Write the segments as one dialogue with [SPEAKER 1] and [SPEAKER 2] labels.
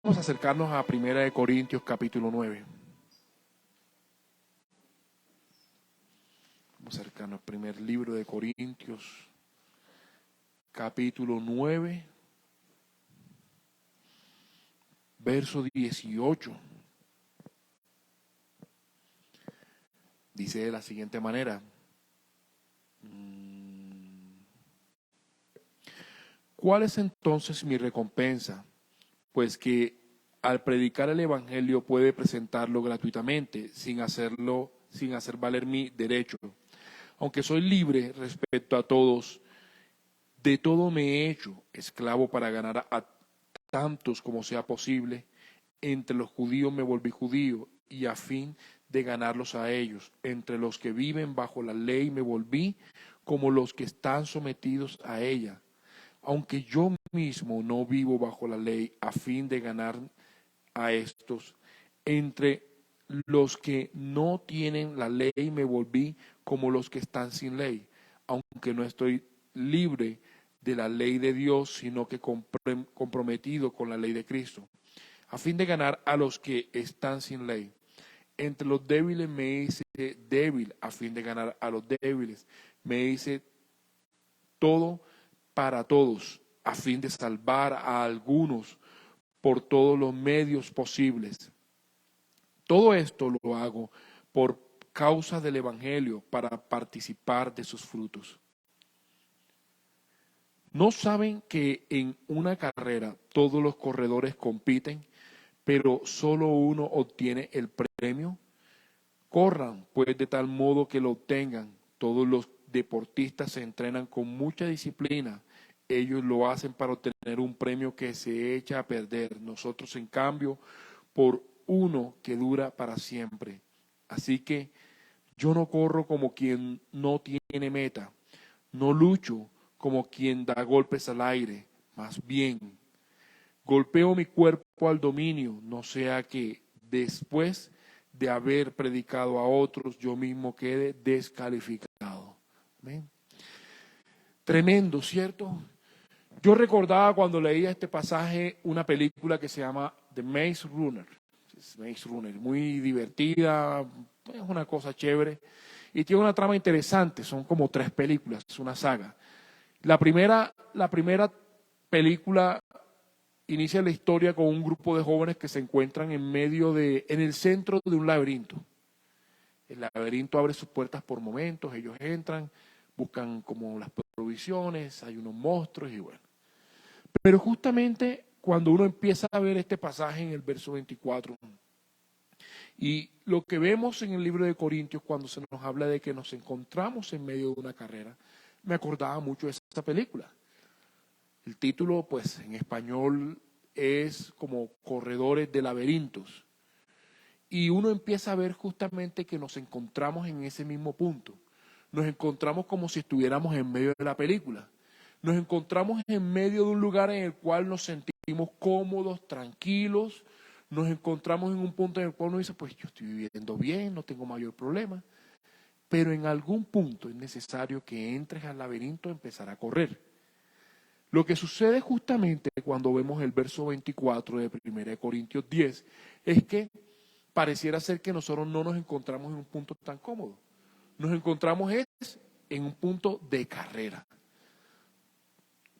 [SPEAKER 1] Vamos a acercarnos a Primera de Corintios capítulo 9. Vamos a acercarnos al primer libro de Corintios capítulo 9, verso 18. Dice de la siguiente manera: ¿cuál es entonces mi recompensa? Pues que al predicar el evangelio puede presentarlo gratuitamente, sin hacer valer mi derecho. Aunque soy libre respecto a todos, de todo me he hecho esclavo para ganar a tantos como sea posible. Entre los judíos me volví judío, y a fin de ganarlos a ellos. Entre los que viven bajo la ley me volví como los que están sometidos a ella, aunque yo mismo no vivo bajo la ley, a fin de ganar a estos. Entre los que no tienen la ley me volví como los que están sin ley, aunque no estoy libre de la ley de Dios, sino que comprometido con la ley de Cristo, a fin de ganar a los que están sin ley. Entre los débiles me hice débil, a fin de ganar a los débiles. Me hice todo para todos, a fin de salvar a algunos por todos los medios posibles. Todo esto lo hago por causa del Evangelio, para participar de sus frutos. ¿No saben que en una carrera todos los corredores compiten, pero solo uno obtiene el premio? Corran, pues, de tal modo que lo obtengan. Todos los deportistas se entrenan con mucha disciplina. Ellos lo hacen para obtener un premio que se echa a perder. Nosotros, en cambio, por uno que dura para siempre. Así que yo no corro como quien no tiene meta. No lucho como quien da golpes al aire. Más bien, golpeo mi cuerpo al dominio, no sea que después de haber predicado a otros, yo mismo quede descalificado. ¿Amén? Tremendo, ¿cierto? Yo recordaba cuando leía este pasaje una película que se llama The Maze Runner. Maze Runner, muy divertida, es una cosa chévere y tiene una trama interesante. Son como 3 películas, es una saga. La primera película inicia la historia con un grupo de jóvenes que se encuentran en el centro de un laberinto. El laberinto abre sus puertas por momentos, ellos entran, buscan como las provisiones, hay unos monstruos y bueno. Pero justamente cuando uno empieza a ver este pasaje en el verso 24, y lo que vemos en el libro de Corintios cuando se nos habla de que nos encontramos en medio de una carrera, me acordaba mucho de esa película. El título, pues, en español es como Corredores de Laberintos. Y uno empieza a ver justamente que nos encontramos en ese mismo punto. Nos encontramos como si estuviéramos en medio de la película. Nos encontramos en medio de un lugar en el cual nos sentimos cómodos, tranquilos. Nos encontramos en un punto en el cual uno dice, pues yo estoy viviendo bien, no tengo mayor problema. Pero en algún punto es necesario que entres al laberinto y empezar a correr. Lo que sucede justamente cuando vemos el verso 24 de 1 Corintios 10 es que pareciera ser que nosotros no nos encontramos en un punto tan cómodo. Nos encontramos en un punto de carrera.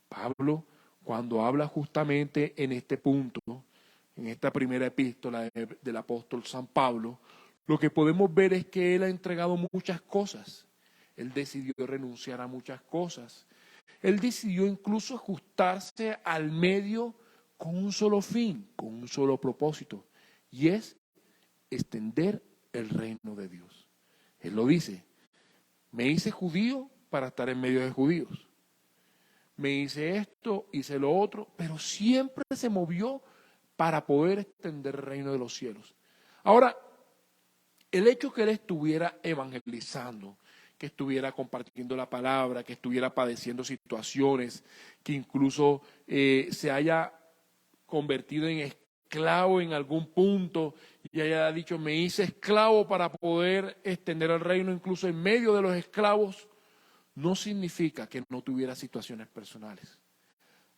[SPEAKER 1] Pablo, cuando habla justamente en este punto, en esta primera epístola del apóstol San Pablo, lo que podemos ver es que él ha entregado muchas cosas. Él decidió renunciar a muchas cosas. Él decidió incluso ajustarse al medio con un solo fin, con un solo propósito, y es extender el reino de Dios. Él lo dice, me hice judío para estar en medio de judíos. Me hice esto, hice lo otro, pero siempre se movió para poder extender el reino de los cielos. Ahora, el hecho que él estuviera evangelizando, que estuviera compartiendo la palabra, que estuviera padeciendo situaciones, que incluso se haya convertido en esclavo en algún punto y haya dicho, me hice esclavo para poder extender el reino incluso en medio de los esclavos, no significa que no tuviera situaciones personales.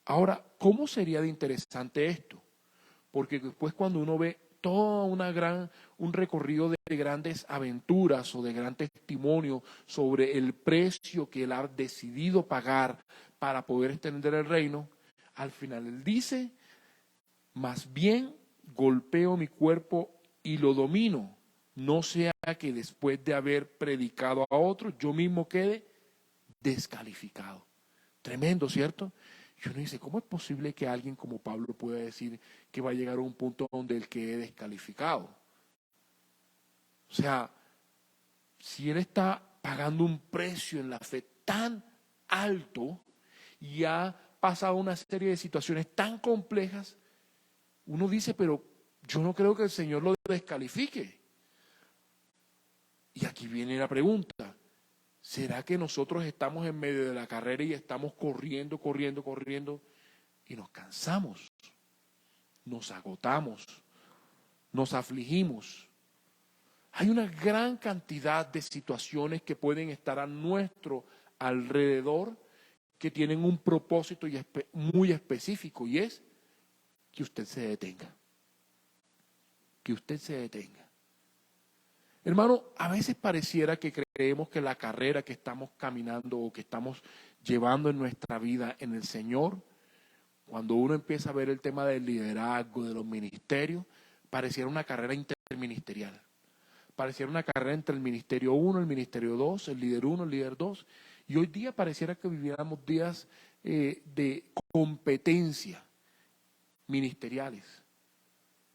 [SPEAKER 1] Ahora, ¿cómo sería de interesante esto? porque después cuando uno ve toda un recorrido de grandes aventuras o de gran testimonio sobre el precio que él ha decidido pagar para poder extender el reino, al final él dice, más bien golpeo mi cuerpo y lo domino, no sea que después de haber predicado a otros, yo mismo quede descalificado. Tremendo, ¿cierto? Y uno dice, ¿cómo es posible que alguien como Pablo pueda decir que va a llegar a un punto donde él quede descalificado? O sea, si él está pagando un precio en la fe tan alto y ha pasado una serie de situaciones tan complejas, uno dice, pero yo no creo que el Señor lo descalifique. Y aquí viene la pregunta, ¿será que nosotros estamos en medio de la carrera y estamos corriendo y nos cansamos, nos agotamos, nos afligimos? Hay una gran cantidad de situaciones que pueden estar a nuestro alrededor que tienen un propósito muy específico y es que usted se detenga. Que usted se detenga. Hermano, a veces pareciera que creemos que la carrera que estamos caminando o que estamos llevando en nuestra vida en el Señor, cuando uno empieza a ver el tema del liderazgo, de los ministerios, pareciera una carrera interministerial. Pareciera una carrera entre el ministerio 1, el ministerio 2, el líder 1, el líder 2. Y hoy día pareciera que viviéramos días de competencia ministeriales.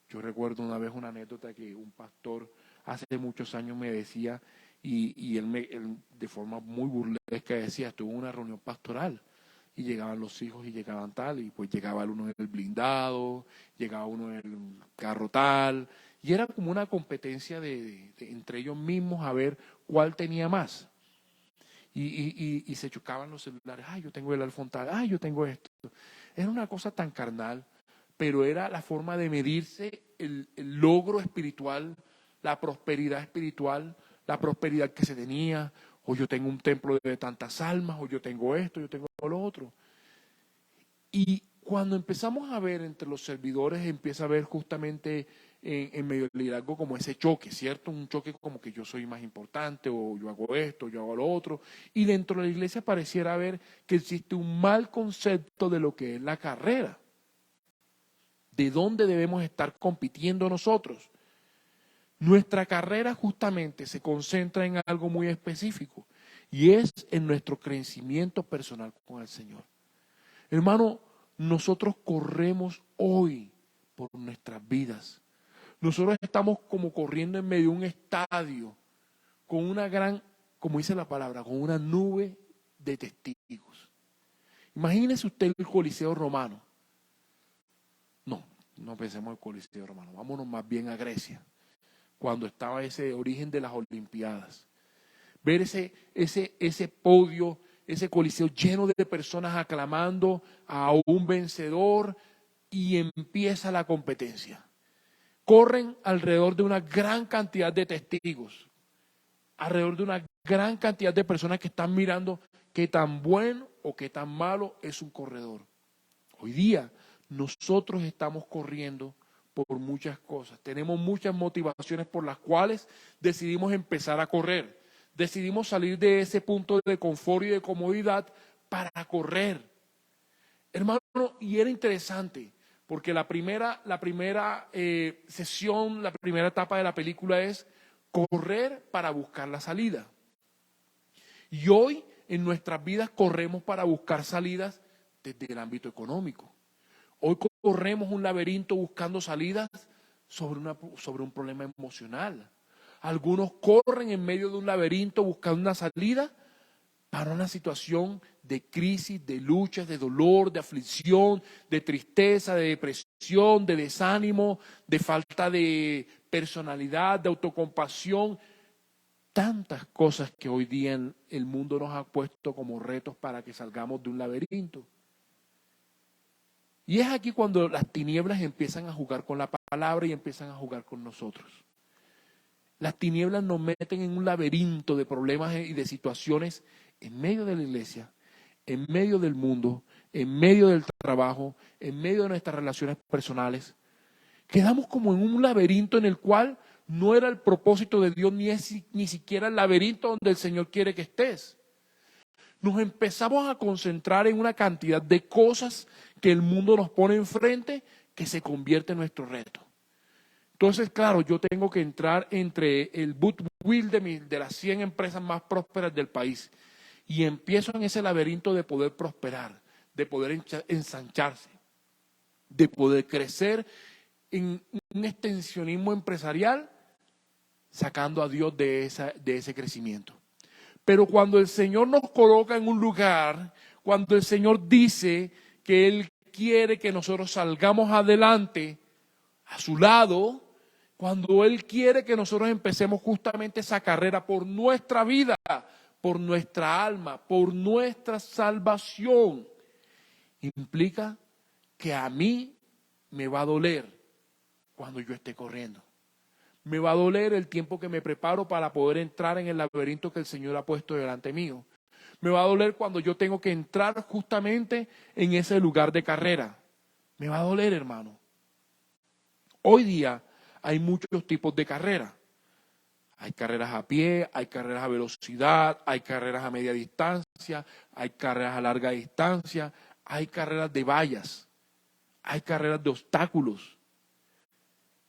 [SPEAKER 1] Yo recuerdo una vez una anécdota que un pastor hace muchos años me decía, y él de forma muy burlesca decía, estuve en una reunión pastoral, y llegaban los hijos y llegaban tal, y pues llegaba uno en el blindado, llegaba uno en el carro tal, y era como una competencia entre ellos mismos a ver cuál tenía más. Y se chocaban los celulares, ay, yo tengo el iPhone tal, ay, yo tengo esto. Era una cosa tan carnal, pero era la forma de medirse el logro espiritual, la prosperidad espiritual, la prosperidad que se tenía, o yo tengo un templo de tantas almas, o yo tengo esto, yo tengo lo otro. Y cuando empezamos a ver entre los servidores, empieza a ver justamente en medio del liderazgo como ese choque, ¿cierto? Un choque como que yo soy más importante, o yo hago esto, yo hago lo otro. Y dentro de la iglesia pareciera ver que existe un mal concepto de lo que es la carrera. ¿De dónde debemos estar compitiendo nosotros? Nuestra carrera justamente se concentra en algo muy específico y es en nuestro crecimiento personal con el Señor. Hermano, nosotros corremos hoy por nuestras vidas. Nosotros estamos como corriendo en medio de un estadio con una gran, como dice la palabra, con una nube de testigos. Imagínese usted el Coliseo Romano. No pensemos en el Coliseo Romano, vámonos más bien a Grecia, cuando estaba ese origen de las Olimpiadas. Ver ese podio, ese coliseo lleno de personas aclamando a un vencedor y empieza la competencia. Corren alrededor de una gran cantidad de testigos, alrededor de una gran cantidad de personas que están mirando qué tan bueno o qué tan malo es un corredor. Hoy día nosotros estamos corriendo por muchas cosas. Tenemos muchas motivaciones por las cuales decidimos empezar a correr. Decidimos salir de ese punto de confort y de comodidad para correr. Hermano, y era interesante, porque la primera sesión, la primera etapa de la película es correr para buscar la salida. Y hoy en nuestras vidas corremos para buscar salidas desde el ámbito económico. Hoy corremos un laberinto buscando salidas sobre un problema emocional. Algunos corren en medio de un laberinto buscando una salida para una situación de crisis, de luchas, de dolor, de aflicción, de tristeza, de depresión, de desánimo, de falta de personalidad, de autocompasión. Tantas cosas que hoy día el mundo nos ha puesto como retos para que salgamos de un laberinto. Y es aquí cuando las tinieblas empiezan a jugar con la palabra y empiezan a jugar con nosotros. Las tinieblas nos meten en un laberinto de problemas y de situaciones en medio de la iglesia, en medio del mundo, en medio del trabajo, en medio de nuestras relaciones personales. Quedamos como en un laberinto en el cual no era el propósito de Dios ni siquiera el laberinto donde el Señor quiere que estés. Nos empezamos a concentrar en una cantidad de cosas que el mundo nos pone enfrente que se convierte en nuestro reto. Entonces, claro, yo tengo que entrar entre el goodwill de las 100 empresas más prósperas del país y empiezo en ese laberinto de poder prosperar, de poder ensancharse, de poder crecer en un extensionismo empresarial, sacando a Dios de ese crecimiento. Pero cuando el Señor nos coloca en un lugar, cuando el Señor dice que Él quiere que nosotros salgamos adelante a su lado, cuando Él quiere que nosotros empecemos justamente esa carrera por nuestra vida, por nuestra alma, por nuestra salvación, implica que a mí me va a doler cuando yo esté corriendo. Me va a doler el tiempo que me preparo para poder entrar en el laberinto que el Señor ha puesto delante mío. Me va a doler cuando yo tengo que entrar justamente en ese lugar de carrera. Me va a doler, hermano. Hoy día hay muchos tipos de carrera. Hay carreras a pie, hay carreras a velocidad, hay carreras a media distancia, hay carreras a larga distancia, hay carreras de vallas, hay carreras de obstáculos.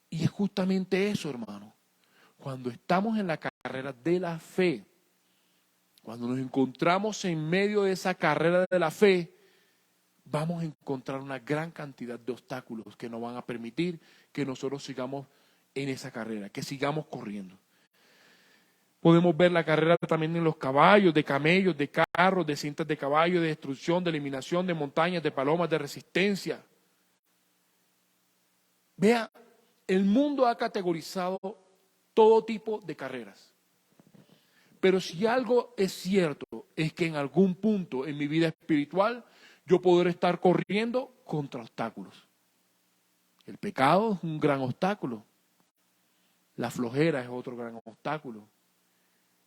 [SPEAKER 1] Y es justamente eso, hermano. Cuando estamos en la carrera de la fe, cuando nos encontramos en medio de esa carrera de la fe, vamos a encontrar una gran cantidad de obstáculos que nos van a permitir que nosotros sigamos en esa carrera, que sigamos corriendo. Podemos ver la carrera también en los caballos, de camellos, de carros, de cintas de caballo, de destrucción, de eliminación, de montañas, de palomas, de resistencia. Vea, el mundo ha categorizado todo tipo de carreras. Pero si algo es cierto, es que en algún punto en mi vida espiritual yo podré estar corriendo contra obstáculos. El pecado es un gran obstáculo. La flojera es otro gran obstáculo.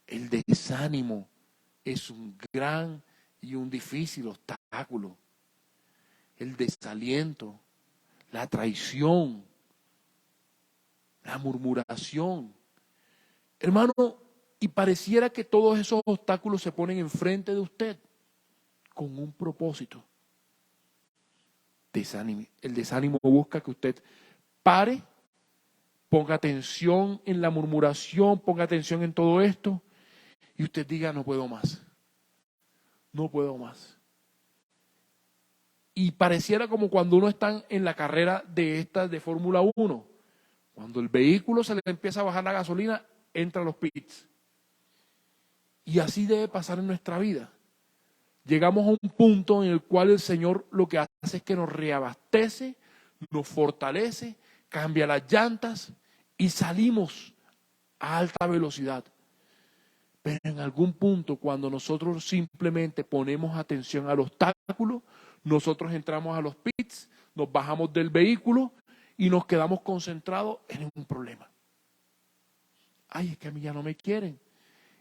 [SPEAKER 1] El desánimo es un gran y un difícil obstáculo. El desaliento, la traición, la murmuración. Hermano, y pareciera que todos esos obstáculos se ponen enfrente de usted con un propósito. El desánimo busca que usted pare, ponga atención en la murmuración, ponga atención en todo esto y usted diga, no puedo más, no puedo más. Y pareciera como cuando uno está en la carrera de estas de Fórmula 1, cuando el vehículo se le empieza a bajar la gasolina, entra a los pits. Y así debe pasar en nuestra vida. Llegamos a un punto en el cual el Señor lo que hace es que nos reabastece, nos fortalece, cambia las llantas y salimos a alta velocidad. Pero en algún punto, cuando nosotros simplemente ponemos atención al obstáculo, nosotros entramos a los pits, nos bajamos del vehículo y nos quedamos concentrados en un problema. Ay, es que a mí ya no me quieren.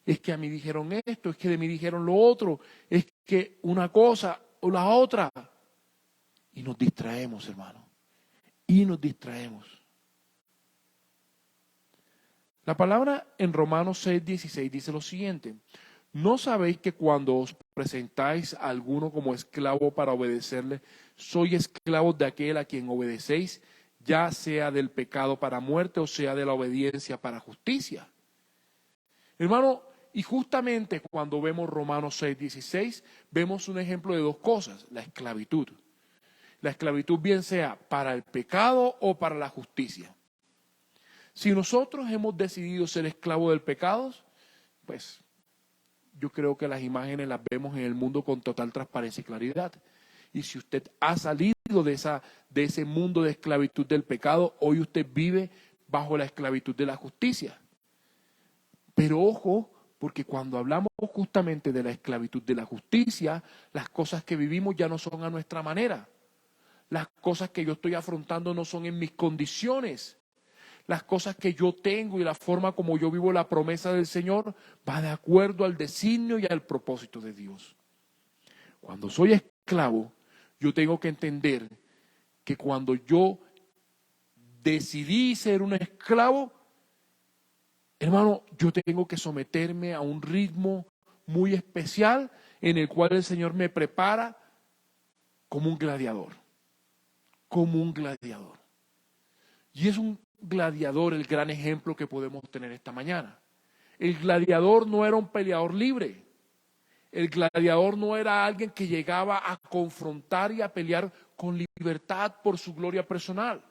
[SPEAKER 1] Es que a mí dijeron esto, es que de mí dijeron lo otro, es que una cosa o la otra. Y nos distraemos, hermano. Y nos distraemos. La palabra en Romanos 6:16 dice lo siguiente. ¿No sabéis que cuando os presentáis a alguno como esclavo para obedecerle, soy esclavos de aquel a quien obedecéis, ya sea del pecado para muerte o sea de la obediencia para justicia? Hermano, y justamente cuando vemos Romanos 6:16, vemos un ejemplo de dos cosas, la esclavitud. La esclavitud bien sea para el pecado o para la justicia. Si nosotros hemos decidido ser esclavos del pecado, pues yo creo que las imágenes las vemos en el mundo con total transparencia y claridad. Y si usted ha salido de ese mundo de esclavitud del pecado, hoy usted vive bajo la esclavitud de la justicia. Pero ojo, porque cuando hablamos justamente de la esclavitud de la justicia, las cosas que vivimos ya no son a nuestra manera. Las cosas que yo estoy afrontando no son en mis condiciones. Las cosas que yo tengo y la forma como yo vivo la promesa del Señor va de acuerdo al designio y al propósito de Dios. Cuando soy esclavo, yo tengo que entender que cuando yo decidí ser un esclavo, hermano, yo tengo que someterme a un ritmo muy especial en el cual el Señor me prepara como un gladiador, como un gladiador. Y es un gladiador el gran ejemplo que podemos tener esta mañana. El gladiador no era un peleador libre. El gladiador no era alguien que llegaba a confrontar y a pelear con libertad por su gloria personal.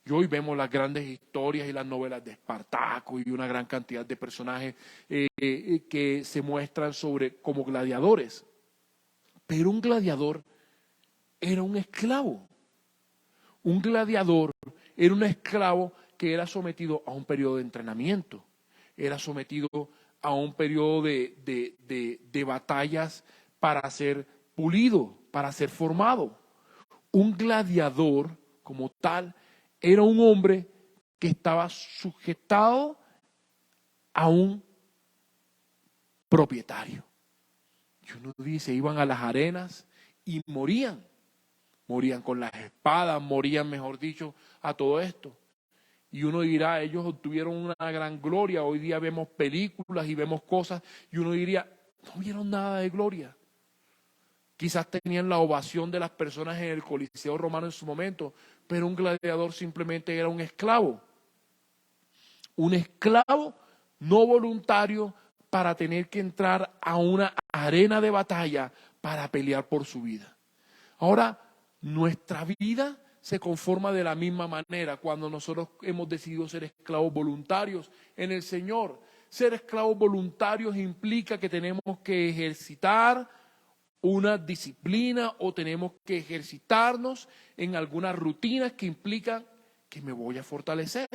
[SPEAKER 1] Y hoy vemos las grandes historias y las novelas de Espartaco y una gran cantidad de personajes que se muestran como gladiadores. Pero un gladiador era un esclavo. Un gladiador era un esclavo que era sometido a un periodo de entrenamiento, era sometido a un periodo de batallas para ser pulido, para ser formado. Un gladiador como tal era un hombre que estaba sujetado a un propietario. Y uno dice, iban a las arenas y morían. Morían con las espadas, morían, mejor dicho, a todo esto. Y uno dirá, ellos obtuvieron una gran gloria. Hoy día vemos películas y vemos cosas y uno diría, no vieron nada de gloria. Quizás tenían la ovación de las personas en el Coliseo Romano en su momento, pero un gladiador simplemente era un esclavo. Un esclavo no voluntario para tener que entrar a una arena de batalla para pelear por su vida. Ahora, nuestra vida se conforma de la misma manera cuando nosotros hemos decidido ser esclavos voluntarios en el Señor. Ser esclavos voluntarios implica que tenemos que ejercitar una disciplina o tenemos que ejercitarnos en algunas rutinas que implican que me voy a fortalecer.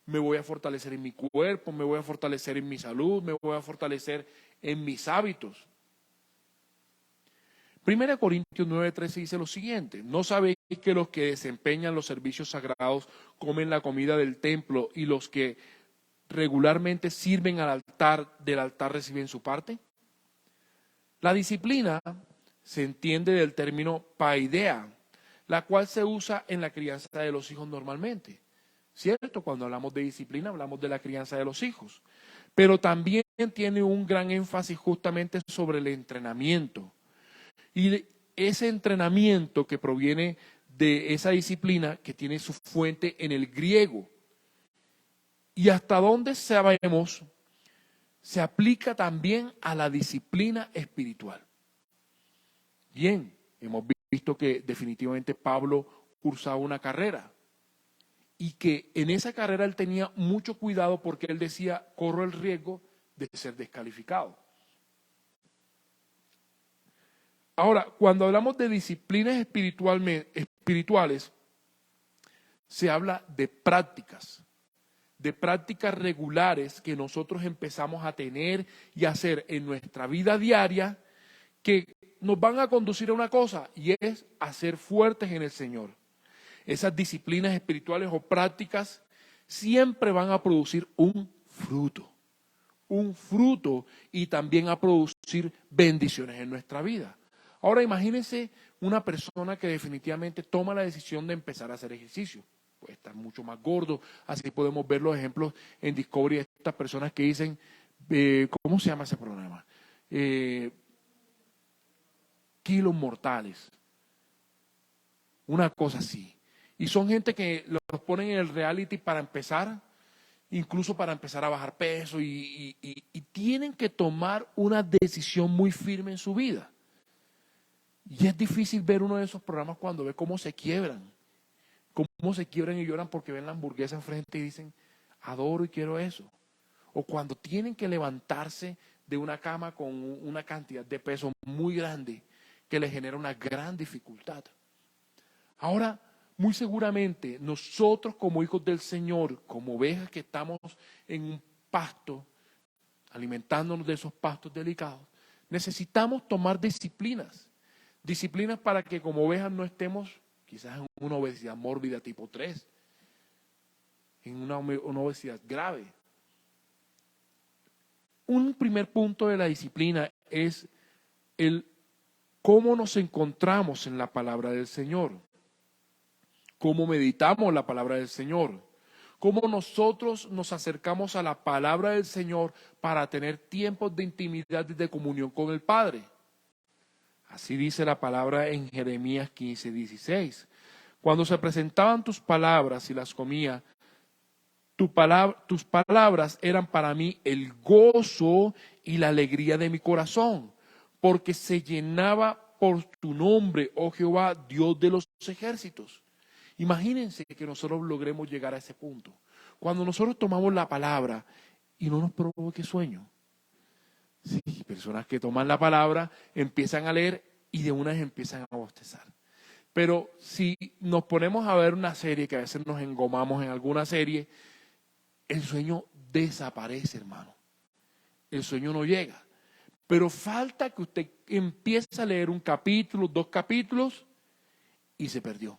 [SPEAKER 1] Me voy a fortalecer en mi cuerpo, me voy a fortalecer en mi salud, me voy a fortalecer en mis hábitos. 1 Corintios 9:13 dice lo siguiente: ¿no sabéis que los que desempeñan los servicios sagrados comen la comida del templo y los que regularmente sirven del altar reciben su parte? La disciplina se entiende del término paideia, la cual se usa en la crianza de los hijos normalmente. ¿Cierto? Cuando hablamos de disciplina hablamos de la crianza de los hijos. Pero también tiene un gran énfasis justamente sobre el entrenamiento. Y ese entrenamiento que proviene de esa disciplina que tiene su fuente en el griego. Y hasta dónde sabemos, se aplica también a la disciplina espiritual. Bien, hemos visto que definitivamente Pablo cursaba una carrera y que en esa carrera él tenía mucho cuidado porque él decía, corro el riesgo de ser descalificado. Ahora, cuando hablamos de disciplinas espirituales, se habla de prácticas regulares que nosotros empezamos a tener y hacer en nuestra vida diaria que nos van a conducir a una cosa y es a ser fuertes en el Señor. Esas disciplinas espirituales o prácticas siempre van a producir un fruto y también a producir bendiciones en nuestra vida. Ahora imagínense una persona que definitivamente toma la decisión de empezar a hacer ejercicio. Puede estar mucho más gordo, así podemos ver los ejemplos en Discovery de estas personas que dicen, ¿cómo se llama ese programa? Kilos mortales. Una cosa así. Y son gente que los ponen en el reality para empezar, incluso para empezar a bajar peso y tienen que tomar una decisión muy firme en su vida. Y es difícil ver uno de esos programas cuando ve cómo se quiebran y lloran porque ven la hamburguesa enfrente y dicen, adoro y quiero eso. O cuando tienen que levantarse de una cama con una cantidad de peso muy grande que les genera una gran dificultad. Ahora, muy seguramente nosotros como hijos del Señor, como ovejas que estamos en un pasto, alimentándonos de esos pastos delicados, necesitamos tomar disciplinas para que como ovejas no estemos quizás en una obesidad mórbida tipo 3, en una obesidad grave. Un primer punto de la disciplina es el cómo nos encontramos en la palabra del Señor. cómo meditamos la palabra del Señor, cómo nosotros nos acercamos a la palabra del Señor para tener tiempos de intimidad y de comunión con el Padre. Así dice la palabra en Jeremías 15:16. Cuando se presentaban tus palabras y las comía, tus palabras eran para mí el gozo y la alegría de mi corazón, porque se llenaba por tu nombre, oh Jehová, Dios de los ejércitos. Imagínense que nosotros logremos llegar a ese punto. Cuando nosotros tomamos la palabra y no nos provoque sueño. Sí, personas que toman la palabra, empiezan a leer y de una vez empiezan a bostezar. Pero si nos ponemos a ver una serie, que a veces nos engomamos en alguna serie, el sueño desaparece, hermano. El sueño no llega. Pero falta que usted empiece a leer un capítulo, 2 capítulos, y se perdió.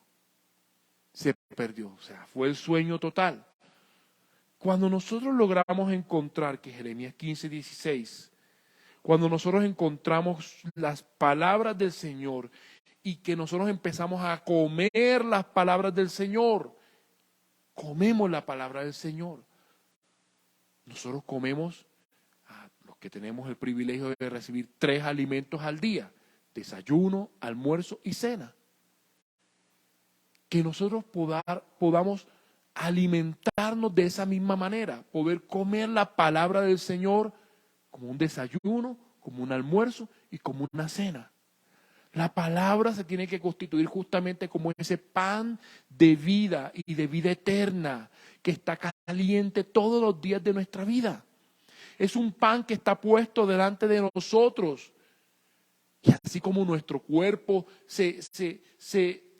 [SPEAKER 1] Se perdió. O sea, fue el sueño total. Cuando nosotros logramos encontrar, que Jeremías 15:16, cuando nosotros encontramos las palabras del Señor y que nosotros empezamos a comer las palabras del Señor, comemos la palabra del Señor. Nosotros comemos, a los que tenemos el privilegio de recibir 3 alimentos al día: desayuno, almuerzo y cena. Que nosotros podamos alimentarnos de esa misma manera, poder comer la palabra del Señor como un desayuno, como un almuerzo y como una cena. La palabra se tiene que constituir justamente como ese pan de vida y de vida eterna que está caliente todos los días de nuestra vida. Es un pan que está puesto delante de nosotros. Y así como nuestro cuerpo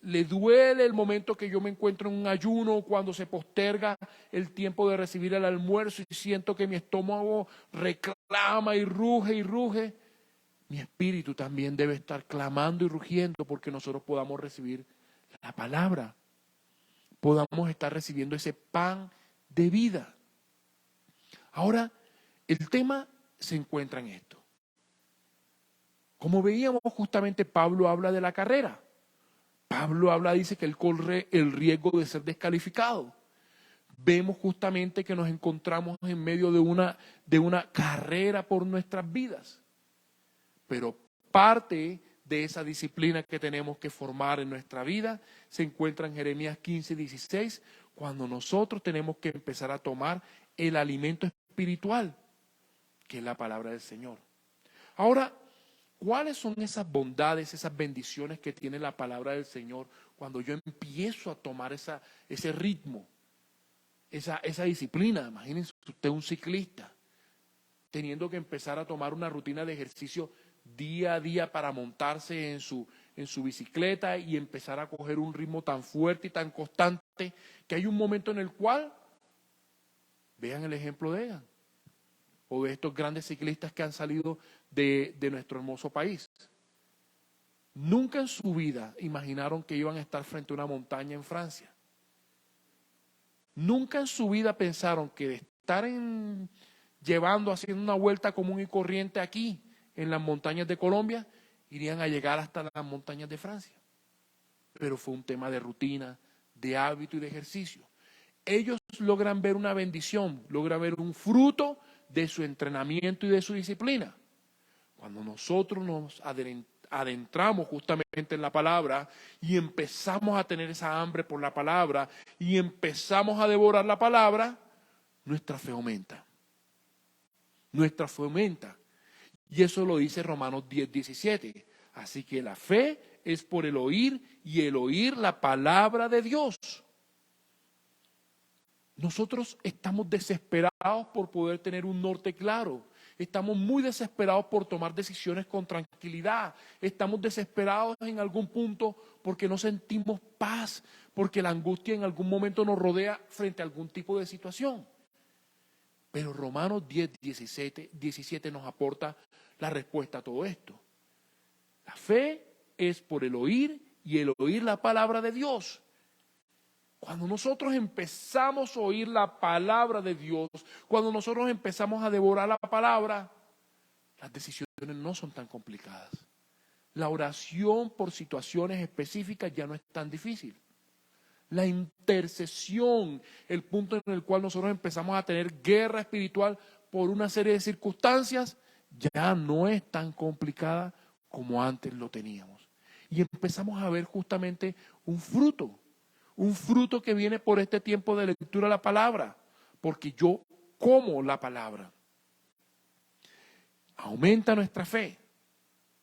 [SPEAKER 1] le duele el momento que yo me encuentro en un ayuno, cuando se posterga el tiempo de recibir el almuerzo y siento que mi estómago reclama y ruge, mi espíritu también debe estar clamando y rugiendo porque nosotros podamos recibir la palabra, podamos estar recibiendo ese pan de vida. Ahora, el tema se encuentra en esto. Como veíamos, justamente Pablo habla de la carrera. Pablo dice que él corre el riesgo de ser descalificado. Vemos justamente que nos encontramos en medio de una carrera por nuestras vidas. Pero parte de esa disciplina que tenemos que formar en nuestra vida se encuentra en Jeremías 15:16, cuando nosotros tenemos que empezar a tomar el alimento espiritual, que es la palabra del Señor. Ahora, ¿cuáles son esas bondades, esas bendiciones que tiene la palabra del Señor cuando yo empiezo a tomar ese ritmo, esa disciplina? Imagínense usted, un ciclista, teniendo que empezar a tomar una rutina de ejercicio día a día para montarse en su bicicleta y empezar a coger un ritmo tan fuerte y tan constante, que hay un momento en el cual, vean el ejemplo de Egan, o de estos grandes ciclistas que han salido de nuestro hermoso país. Nunca en su vida imaginaron que iban a estar frente a una montaña en Francia. Nunca en su vida pensaron que de estar haciendo una vuelta común y corriente aquí, en las montañas de Colombia, irían a llegar hasta las montañas de Francia. Pero fue un tema de rutina, de hábito y de ejercicio. Ellos logran ver una bendición, logran ver un fruto de su entrenamiento y de su disciplina. Cuando nosotros nos adentramos justamente en la palabra y empezamos a tener esa hambre por la palabra y empezamos a devorar la palabra, nuestra fe aumenta. Nuestra fe aumenta. Y eso lo dice Romanos 10:17. Así que la fe es por el oír y el oír la palabra de Dios. Nosotros estamos desesperados por poder tener un norte claro. Estamos muy desesperados por tomar decisiones con tranquilidad. Estamos desesperados en algún punto porque no sentimos paz, porque la angustia en algún momento nos rodea frente a algún tipo de situación. Pero Romanos 10:17 nos aporta la respuesta a todo esto. La fe es por el oír y el oír la palabra de Dios. Cuando nosotros empezamos a oír la palabra de Dios, cuando nosotros empezamos a devorar la palabra, las decisiones no son tan complicadas. La oración por situaciones específicas ya no es tan difícil. la intercesión, el punto en el cual nosotros empezamos a tener guerra espiritual por una serie de circunstancias, ya no es tan complicada como antes lo teníamos. Y empezamos a ver justamente un fruto que viene por este tiempo de lectura de la palabra, porque yo como la palabra. Aumenta nuestra fe.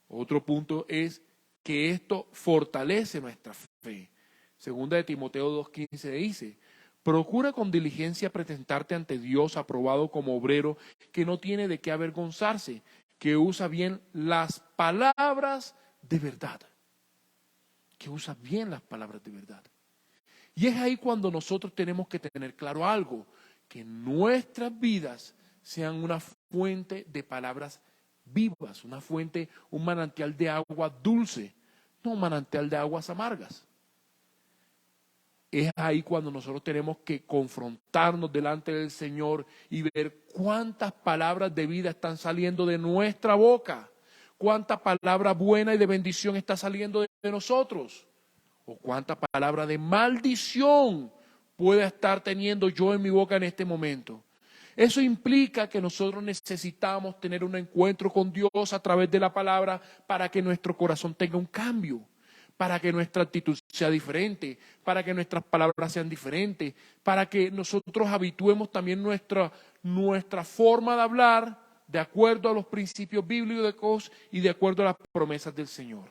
[SPEAKER 1] Otro punto es que esto fortalece nuestra fe. Segunda de Timoteo 2:15 dice, procura con diligencia presentarte ante Dios aprobado como obrero que no tiene de qué avergonzarse, que usa bien las palabras de verdad. Que usa bien las palabras de verdad. Y es ahí cuando nosotros tenemos que tener claro algo, que nuestras vidas sean una fuente de palabras vivas, una fuente, un manantial de agua dulce, no un manantial de aguas amargas. Es ahí cuando nosotros tenemos que confrontarnos delante del Señor y ver cuántas palabras de vida están saliendo de nuestra boca, cuánta palabra buena y de bendición está saliendo de nosotros, o cuánta palabra de maldición pueda estar teniendo yo en mi boca en este momento. Eso implica que nosotros necesitamos tener un encuentro con Dios a través de la palabra para que nuestro corazón tenga un cambio, para que nuestra actitud sea diferente, para que nuestras palabras sean diferentes, para que nosotros habituemos también nuestra forma de hablar de acuerdo a los principios bíblicos y de acuerdo a las promesas del Señor.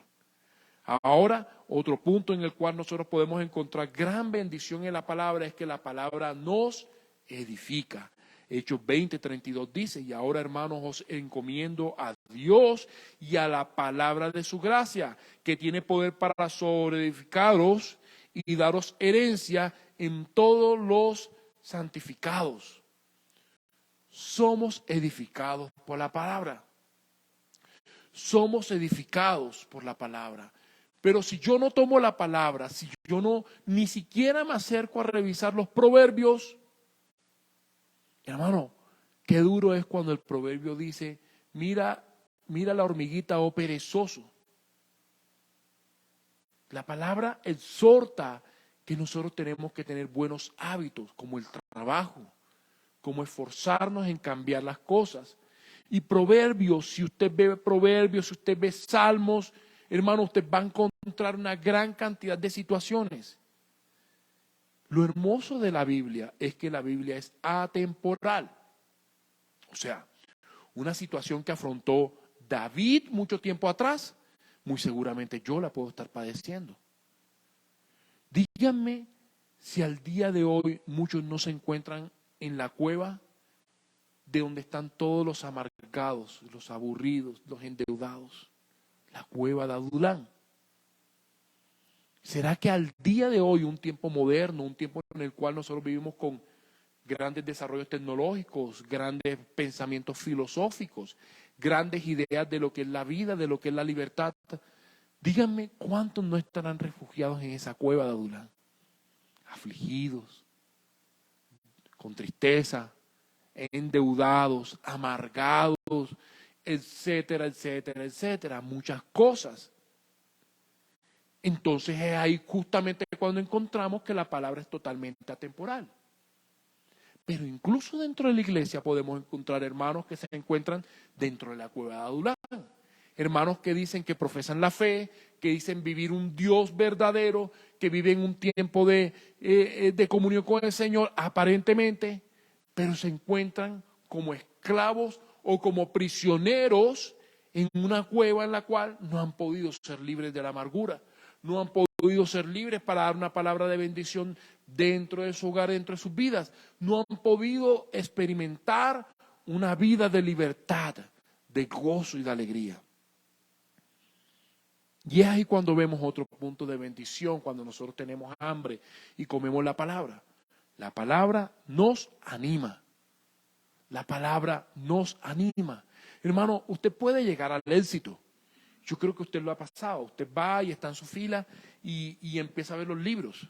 [SPEAKER 1] Ahora, otro punto en el cual nosotros podemos encontrar gran bendición en la palabra es que la palabra nos edifica. Hechos 20:32 dice, y ahora hermanos os encomiendo a Dios y a la palabra de su gracia, que tiene poder para sobreedificaros y daros herencia en todos los santificados. Somos edificados por la palabra. Somos edificados por la palabra. Pero si yo no tomo la palabra, si yo no ni siquiera me acerco a revisar los proverbios, hermano, qué duro es cuando el proverbio dice, mira la hormiguita, oh perezoso. La palabra exhorta que nosotros tenemos que tener buenos hábitos, como el trabajo, como esforzarnos en cambiar las cosas. Y proverbios, si usted ve proverbios, si usted ve salmos, hermano, usted va a encontrar una gran cantidad de situaciones. Lo hermoso de la Biblia es que la Biblia es atemporal. O sea, una situación que afrontó David mucho tiempo atrás, muy seguramente yo la puedo estar padeciendo. Díganme si al día de hoy muchos no se encuentran en la cueva de donde están todos los amargados, los aburridos, los endeudados. La cueva de Adulán. ¿Será que al día de hoy, un tiempo moderno, un tiempo en el cual nosotros vivimos con grandes desarrollos tecnológicos, grandes pensamientos filosóficos, grandes ideas de lo que es la vida, de lo que es la libertad, díganme cuántos no estarán refugiados en esa cueva de Adulán? Afligidos, con tristeza, endeudados, amargados, etcétera, etcétera, etcétera, muchas cosas. Entonces es ahí justamente cuando encontramos que la palabra es totalmente atemporal. Pero incluso dentro de la iglesia podemos encontrar hermanos que se encuentran dentro de la cueva de Adulán. Hermanos que dicen que profesan la fe, que dicen vivir un Dios verdadero, que viven un tiempo de comunión con el Señor, aparentemente, pero se encuentran como esclavos o como prisioneros en una cueva en la cual no han podido ser libres de la amargura, no han podido ser libres para dar una palabra de bendición dentro de su hogar, dentro de sus vidas, no han podido experimentar una vida de libertad, de gozo y de alegría. Y es ahí cuando vemos otro punto de bendición, cuando nosotros tenemos hambre y comemos la palabra. La palabra nos anima. La palabra nos anima. Hermano, usted puede llegar al éxito. Yo creo que usted lo ha pasado. Usted va y está en su fila y empieza a ver los libros.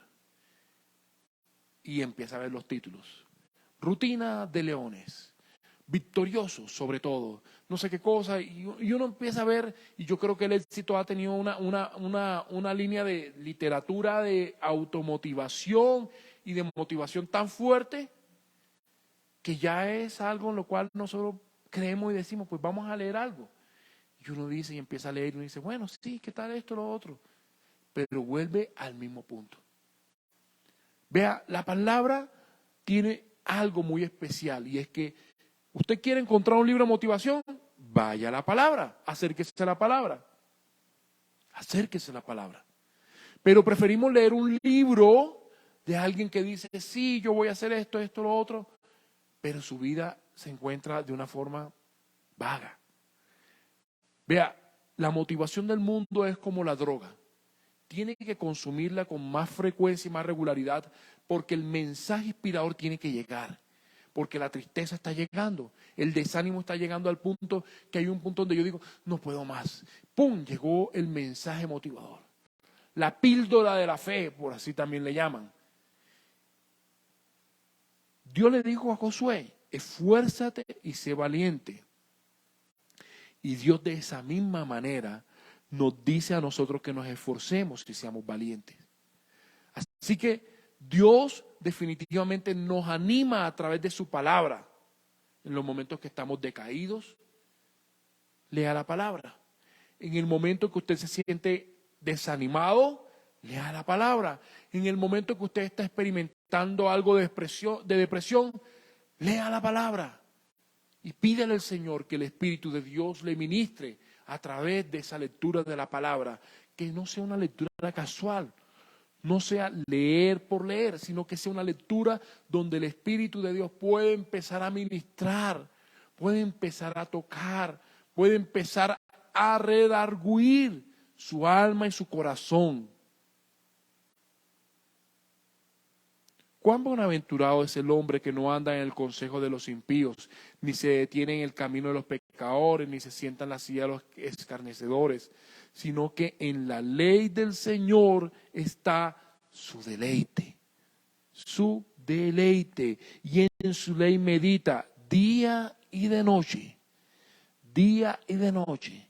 [SPEAKER 1] Y empieza a ver los títulos. Rutina de leones. victorioso sobre todo, no sé qué cosa, y uno empieza a ver, y yo creo que el éxito ha tenido una línea de literatura de automotivación y de motivación tan fuerte que ya es algo en lo cual nosotros creemos y decimos, pues vamos a leer algo. Y uno dice y empieza a leer y uno dice, bueno, sí, ¿qué tal esto, lo otro? Pero vuelve al mismo punto. Vea, la palabra tiene algo muy especial y es que usted quiere encontrar un libro de motivación, vaya a la palabra, acérquese a la palabra. Acérquese a la palabra. Pero preferimos leer un libro de alguien que dice, sí, yo voy a hacer esto, esto, lo otro, pero su vida se encuentra de una forma vaga. Vea, la motivación del mundo es como la droga. Tiene que consumirla con más frecuencia y más regularidad porque el mensaje inspirador tiene que llegar. Porque la tristeza está llegando, el desánimo está llegando al punto que hay un punto donde yo digo, no puedo más. ¡Pum! Llegó el mensaje motivador. La píldora de la fe, por así también le llaman. Dios le dijo a Josué, esfuérzate y sé valiente. Y Dios de esa misma manera nos dice a nosotros que nos esforcemos y seamos valientes. Así que Dios definitivamente nos anima a través de su palabra. En los momentos que estamos decaídos, lea la palabra. En el momento que usted se siente desanimado, lea la palabra. En el momento que usted está experimentando algo de depresión, lea la palabra. Y pídele al Señor que el Espíritu de Dios le ministre a través de esa lectura de la palabra. Que no sea una lectura casual, no sea leer por leer, sino que sea una lectura donde el Espíritu de Dios puede empezar a ministrar, puede empezar a tocar, puede empezar a redarguir su alma y su corazón. Cuán bienaventurado es el hombre que no anda en el consejo de los impíos, ni se detiene en el camino de los pecadores, ni se sienta en la silla de los escarnecedores, sino que en la ley del Señor está su deleite, y en su ley medita día y de noche, día y de noche.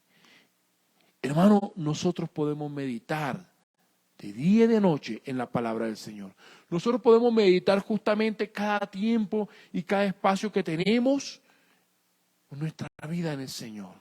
[SPEAKER 1] Hermano, nosotros podemos meditar de día y de noche en la palabra del Señor. Nosotros podemos meditar justamente cada tiempo y cada espacio que tenemos en nuestra vida en el Señor.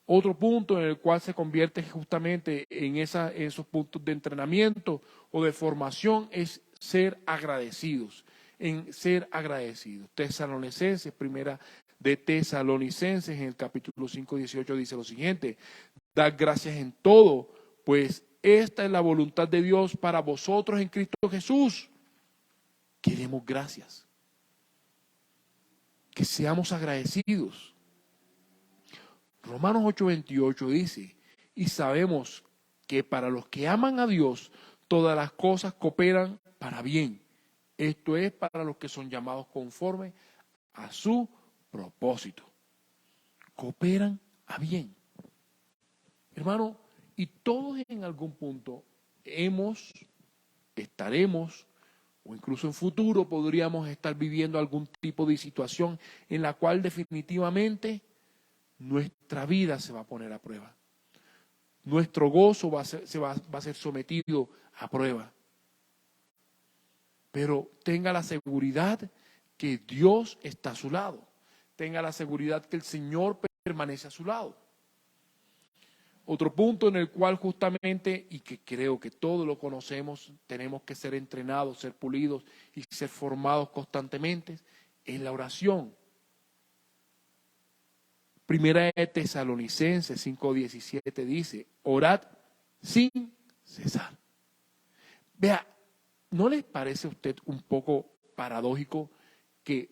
[SPEAKER 1] Otro punto en el cual se convierte justamente en esos puntos de entrenamiento o de formación es ser agradecidos, en ser agradecidos. Tesalonicenses, primera de Tesalonicenses, en el capítulo 5, 18 dice lo siguiente: dad gracias en todo, pues esta es la voluntad de Dios para vosotros en Cristo Jesús. Que demos gracias, que seamos agradecidos. Romanos 8:28 dice, y sabemos que para los que aman a Dios, todas las cosas cooperan para bien. Esto es para los que son llamados conforme a su propósito. Cooperan a bien. Hermano, y todos en algún punto estaremos, o incluso en futuro podríamos estar viviendo algún tipo de situación en la cual definitivamente nuestra vida se va a poner a prueba. Nuestro gozo va a ser sometido a prueba. Pero tenga la seguridad que Dios está a su lado. Tenga la seguridad que el Señor permanece a su lado. Otro punto en el cual justamente, y que creo que todos lo conocemos, tenemos que ser entrenados, ser pulidos y ser formados constantemente, es la oración. Primera de Tesalonicenses 5:17 dice, orad sin cesar. Vea, ¿no les parece a usted un poco paradójico que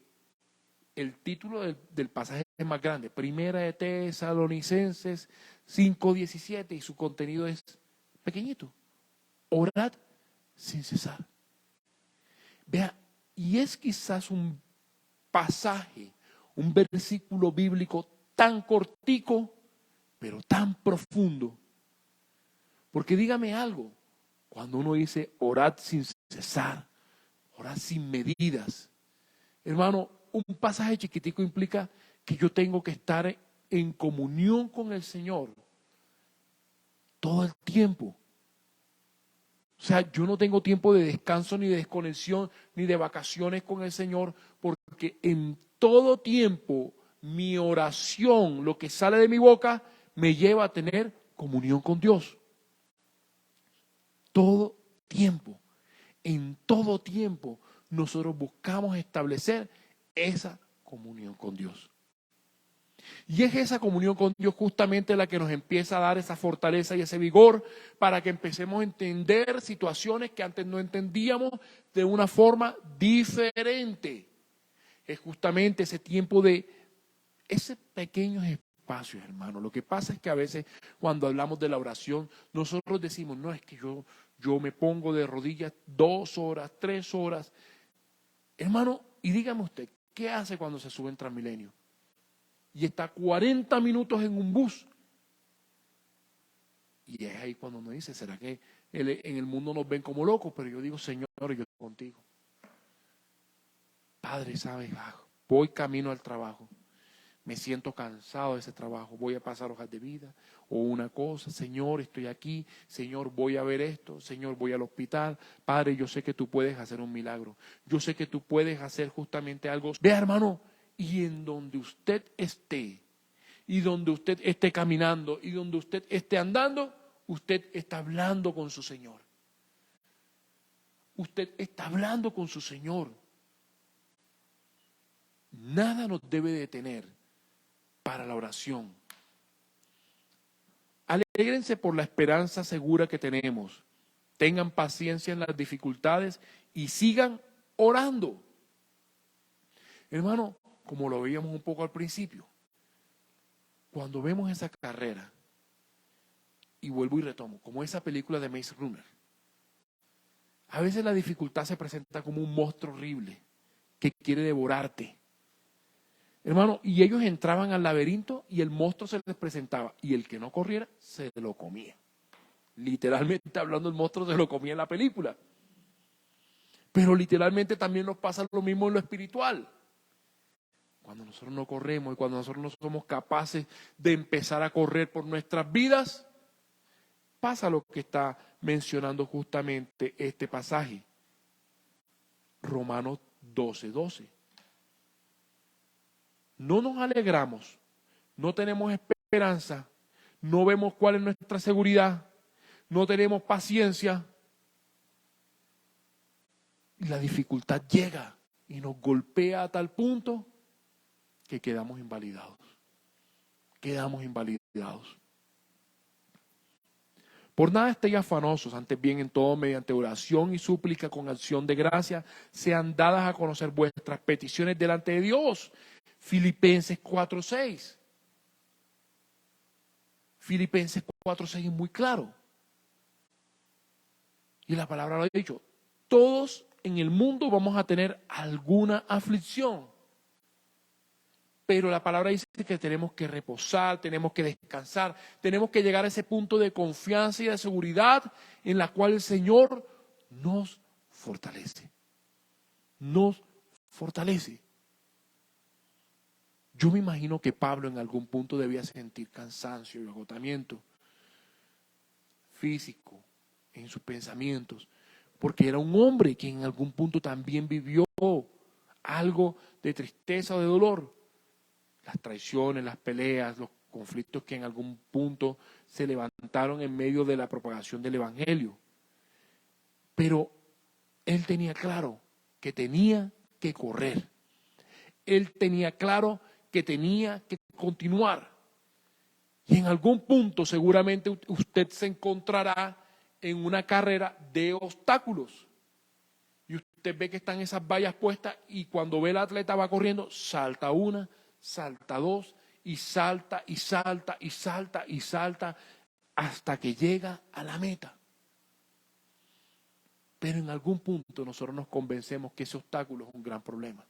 [SPEAKER 1] el título del pasaje es más grande? Primera de Tesalonicenses 5:17 y su contenido es pequeñito. Orad sin cesar. Vea, y es quizás un pasaje, un versículo bíblico tan cortico, pero tan profundo. Porque dígame algo, cuando uno dice orad sin cesar, orad sin medidas, hermano, un pasaje chiquitico implica que yo tengo que estar en comunión con el Señor todo el tiempo. O sea, yo no tengo tiempo de descanso, ni de desconexión, ni de vacaciones con el Señor, porque en todo tiempo mi oración, lo que sale de mi boca, me lleva a tener comunión con Dios. Todo tiempo, en todo tiempo, nosotros buscamos establecer esa comunión con Dios. Y es esa comunión con Dios justamente la que nos empieza a dar esa fortaleza y ese vigor para que empecemos a entender situaciones que antes no entendíamos de una forma diferente. Es justamente ese tiempo de ese pequeños espacios, hermano. Lo que pasa es que a veces cuando hablamos de la oración, nosotros decimos, no, es que yo me pongo de rodillas 2 horas, 3 horas. Hermano, y dígame usted, ¿qué hace cuando se sube en Transmilenio? Y está 40 minutos en un bus. Y es ahí cuando uno dice, ¿será que en el mundo nos ven como locos? Pero yo digo, Señor, yo estoy contigo. Padre, ¿sabes? Voy camino al trabajo. Me siento cansado de ese trabajo. Voy a pasar hojas de vida o una cosa. Señor, estoy aquí. Señor, voy a ver esto. Señor, voy al hospital. Padre, yo sé que tú puedes hacer un milagro. Yo sé que tú puedes hacer justamente algo. Vea, hermano, y en donde usted esté, y donde usted esté caminando, y donde usted esté andando, usted está hablando con su Señor. Usted está hablando con su Señor. Nada nos debe detener para la oración. Alégrense por la esperanza segura que tenemos. Tengan paciencia en las dificultades y sigan orando. Hermano, como lo veíamos un poco al principio, cuando vemos esa carrera, y vuelvo y retomo, como esa película de Maze Runner, a veces la dificultad se presenta como un monstruo horrible que quiere devorarte. Hermano, y ellos entraban al laberinto y el monstruo se les presentaba y el que no corriera se lo comía. Literalmente hablando, el monstruo se lo comía en la película. Pero literalmente también nos pasa lo mismo en lo espiritual. Cuando nosotros no corremos y cuando nosotros no somos capaces de empezar a correr por nuestras vidas, pasa lo que está mencionando justamente este pasaje. Romanos 12:12. No nos alegramos, no tenemos esperanza, no vemos cuál es nuestra seguridad, no tenemos paciencia. Y la dificultad llega y nos golpea a tal punto que quedamos invalidados. Quedamos invalidados. Por nada estéis afanosos, antes bien en todo mediante oración y súplica con acción de gracia sean dadas a conocer vuestras peticiones delante de Dios. Filipenses 4:6. Filipenses 4:6 es muy claro. Y la palabra lo ha dicho. Todos en el mundo vamos a tener alguna aflicción. Pero la palabra dice que tenemos que reposar, tenemos que descansar, tenemos que llegar a ese punto de confianza y de seguridad en la cual el Señor nos fortalece. Nos fortalece. Yo me imagino que Pablo en algún punto debía sentir cansancio y agotamiento físico en sus pensamientos, porque era un hombre que en algún punto también vivió algo de tristeza o de dolor. Las traiciones, las peleas, los conflictos que en algún punto se levantaron en medio de la propagación del Evangelio. Pero él tenía claro que tenía que correr. Él tenía claro que tenía que continuar. Y en algún punto seguramente usted se encontrará en una carrera de obstáculos. Y usted ve que están esas vallas puestas y cuando ve al atleta va corriendo, salta una, salta dos, y salta, y salta, y salta, y salta, hasta que llega a la meta. Pero en algún punto nosotros nos convencemos que ese obstáculo es un gran problema.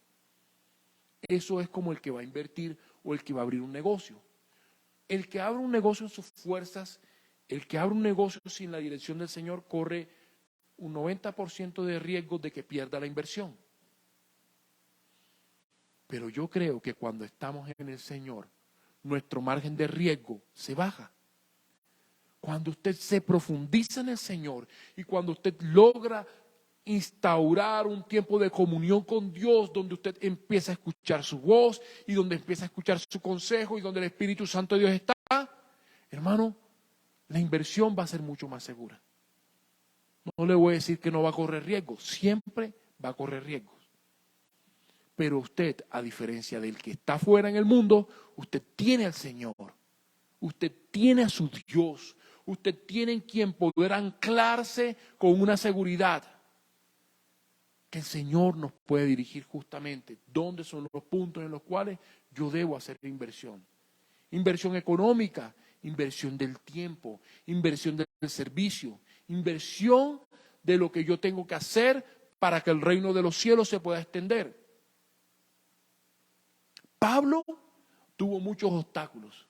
[SPEAKER 1] Eso es como el que va a invertir o el que va a abrir un negocio. El que abre un negocio en sus fuerzas, el que abre un negocio sin la dirección del Señor, corre un 90% de riesgo de que pierda la inversión. Pero yo creo que cuando estamos en el Señor, nuestro margen de riesgo se baja. Cuando usted se profundiza en el Señor y cuando usted logra instaurar un tiempo de comunión con Dios, donde usted empieza a escuchar su voz y donde empieza a escuchar su consejo y donde el Espíritu Santo de Dios está, hermano, la inversión va a ser mucho más segura. No le voy a decir que no va a correr riesgos, siempre va a correr riesgos. Pero usted, a diferencia del que está fuera en el mundo, usted tiene al Señor, usted tiene a su Dios, usted tiene en quien poder anclarse con una seguridad que el Señor nos puede dirigir justamente dónde son los puntos en los cuales yo debo hacer inversión. Inversión económica, inversión del tiempo, inversión del servicio, inversión de lo que yo tengo que hacer para que el reino de los cielos se pueda extender. Pablo tuvo muchos obstáculos.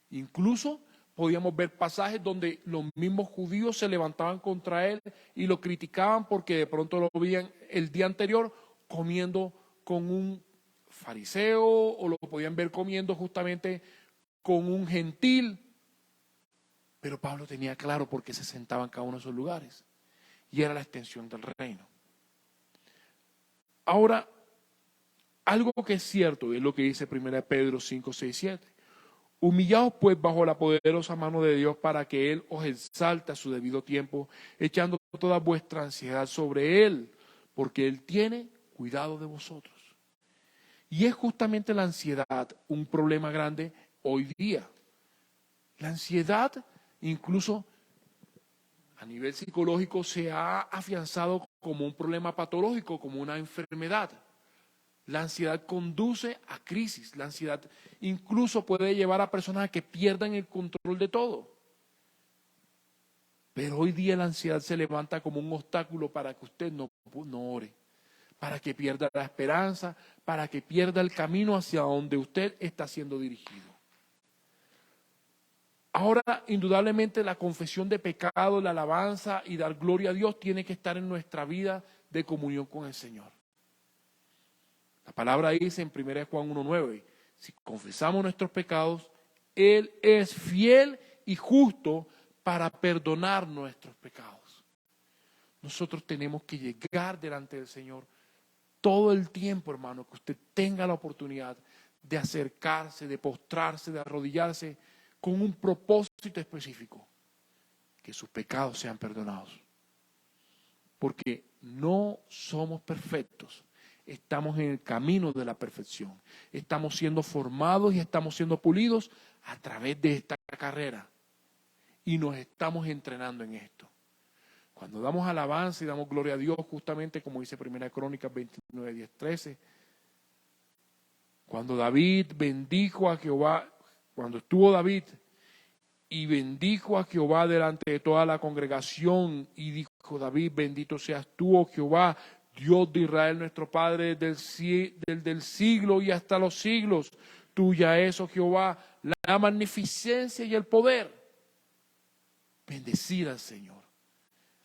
[SPEAKER 1] Incluso podíamos ver pasajes donde los mismos judíos se levantaban contra él y lo criticaban porque de pronto lo veían el día anterior comiendo con un fariseo o lo podían ver comiendo justamente con un gentil. Pero Pablo tenía claro por qué se sentaba en cada uno de esos lugares. Y era la extensión del reino. Ahora, algo que es cierto es lo que dice 1 Pedro 5, 6, 7. Humillaos pues bajo la poderosa mano de Dios para que Él os exalte a su debido tiempo, echando toda vuestra ansiedad sobre Él, porque Él tiene cuidado de vosotros. Y es justamente la ansiedad un problema grande hoy día. La ansiedad, incluso a nivel psicológico, se ha afianzado como un problema patológico, como una enfermedad. La ansiedad conduce a crisis. La ansiedad incluso puede llevar a personas a que pierdan el control de todo. Pero hoy día la ansiedad se levanta como un obstáculo para que usted no ore, para que pierda la esperanza, para que pierda el camino hacia donde usted está siendo dirigido. Ahora, indudablemente, la confesión de pecado, la alabanza y dar gloria a Dios tiene que estar en nuestra vida de comunión con el Señor. La palabra dice en 1 Juan 1:9, si confesamos nuestros pecados, Él es fiel y justo para perdonar nuestros pecados. Nosotros tenemos que llegar delante del Señor todo el tiempo, hermano, que usted tenga la oportunidad de acercarse, de postrarse, de arrodillarse con un propósito específico, que sus pecados sean perdonados. Porque no somos perfectos. Estamos en el camino de la perfección. Estamos siendo formados y estamos siendo pulidos a través de esta carrera. Y nos estamos entrenando en esto. Cuando damos alabanza y damos gloria a Dios, justamente como dice 1 Crónicas 29, 10, 13, cuando David bendijo a Jehová, cuando estuvo David y bendijo a Jehová delante de toda la congregación y dijo David, bendito seas tú, oh Jehová, Dios de Israel, nuestro Padre del siglo y hasta los siglos. Tuya es, oh Jehová, la magnificencia y el poder. Bendecir al Señor.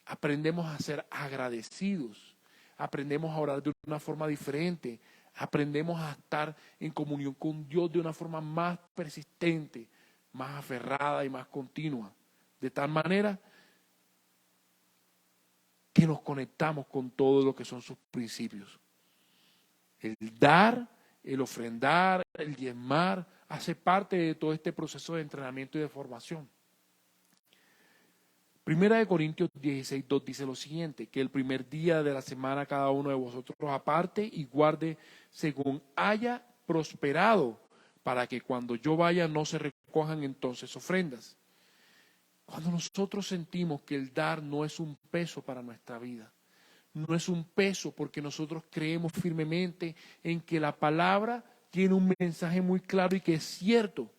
[SPEAKER 1] Aprendemos a ser agradecidos. Aprendemos a orar de una forma diferente. Aprendemos a estar en comunión con Dios de una forma más persistente, más aferrada y más continua. De tal manera que nos conectamos con todo lo que son sus principios. El dar, el ofrendar, el diezmar, hace parte de todo este proceso de entrenamiento y de formación. 1 Corintios 16:2 dice lo siguiente, que el primer día de la semana cada uno de vosotros aparte y guarde según haya prosperado, para que cuando yo vaya no se recojan entonces ofrendas. Cuando nosotros sentimos que el dar no es un peso para nuestra vida, no es un peso porque nosotros creemos firmemente en que la palabra tiene un mensaje muy claro y que es cierto,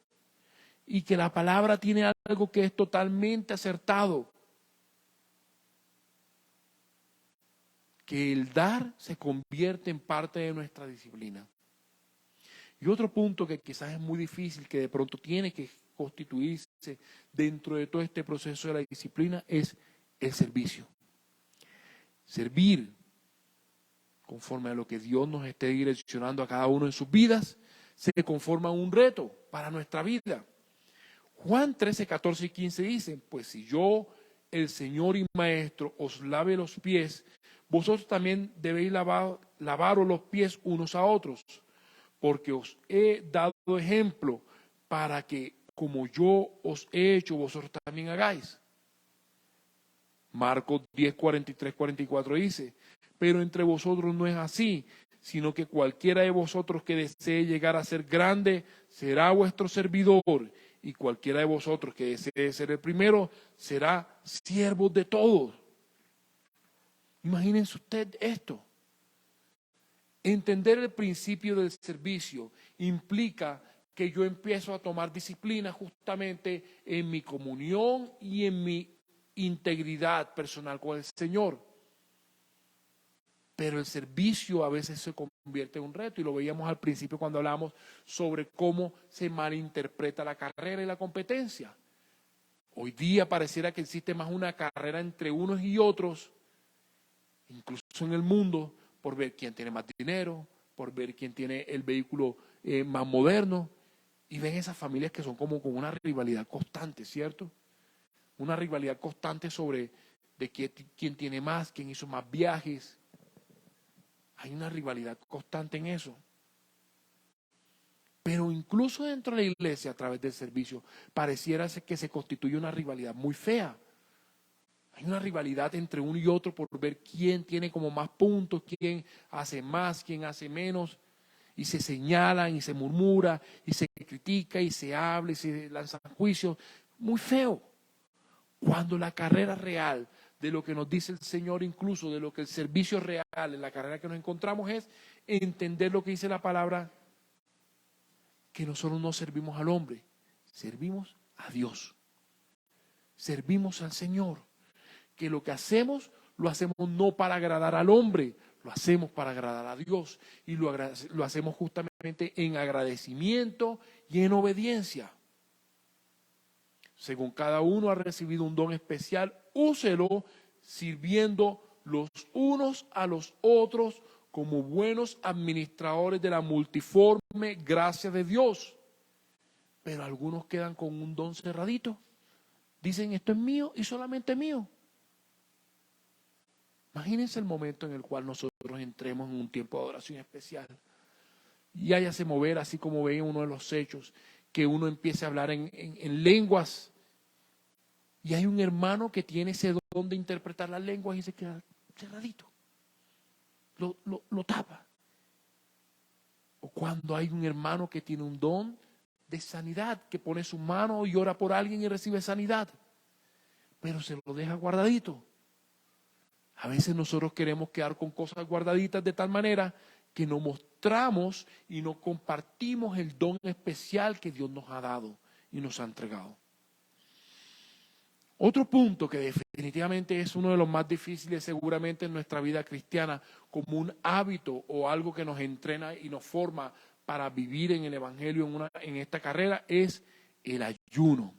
[SPEAKER 1] y que la palabra tiene algo que es totalmente acertado, que el dar se convierte en parte de nuestra disciplina. Y otro punto que quizás es muy difícil, que de pronto tiene que constituirse dentro de todo este proceso de la disciplina, es el servicio. Servir conforme a lo que Dios nos esté direccionando a cada uno en sus vidas, se conforma un reto para nuestra vida. Juan 13, 14 y 15 dicen, pues si yo, el Señor y Maestro, os lave los pies, vosotros también debéis lavaros los pies unos a otros, porque os he dado ejemplo para que, como yo os he hecho, vosotros también hagáis. Marcos 10, 43, 44 dice, pero entre vosotros no es así, sino que cualquiera de vosotros que desee llegar a ser grande será vuestro servidor, y cualquiera de vosotros que desee ser el primero será siervo de todos. Imagínense usted esto. Entender el principio del servicio implica que yo empiezo a tomar disciplina justamente en mi comunión y en mi integridad personal con el Señor. Pero el servicio a veces se convierte en un reto, y lo veíamos al principio cuando hablamos sobre cómo se malinterpreta la carrera y la competencia. Hoy día pareciera que existe más una carrera entre unos y otros, incluso en el mundo, por ver quién tiene más dinero, por ver quién tiene el vehículo más moderno, y ven esas familias que son como con una rivalidad constante, ¿cierto? Una rivalidad constante sobre de quién tiene más, quién hizo más viajes. Hay una rivalidad constante en eso. Pero incluso dentro de la iglesia, a través del servicio, pareciera que se constituye una rivalidad muy fea. Hay una rivalidad entre uno y otro por ver quién tiene como más puntos, quién hace más, quién hace menos. Y se señalan y se murmura y se critica y se habla y se lanzan juicios. Muy feo. Cuando la carrera real de lo que nos dice el Señor, incluso de lo que el servicio real en la carrera que nos encontramos, es entender lo que dice la palabra, que nosotros no servimos al hombre, servimos a Dios, servimos al Señor, que lo que hacemos lo hacemos no para agradar al hombre, lo hacemos para agradar a Dios, y lo hacemos justamente en agradecimiento y en obediencia. Según cada uno ha recibido un don especial, úselo sirviendo los unos a los otros como buenos administradores de la multiforme gracia de Dios. Pero algunos quedan con un don cerradito. Dicen, esto es mío y solamente mío. Imagínense el momento en el cual nosotros entremos en un tiempo de adoración especial y háyase mover, así como ve en uno de los hechos, que uno empiece a hablar en lenguas, y hay un hermano que tiene ese don de interpretar las lenguas y se queda cerradito, lo tapa. O cuando hay un hermano que tiene un don de sanidad, que pone su mano y ora por alguien y recibe sanidad, pero se lo deja guardadito. A veces nosotros queremos quedar con cosas guardaditas de tal manera que no mostramos y no compartimos el don especial que Dios nos ha dado y nos ha entregado. Otro punto que definitivamente es uno de los más difíciles seguramente en nuestra vida cristiana, como un hábito o algo que nos entrena y nos forma para vivir en el Evangelio en esta carrera, es el ayuno.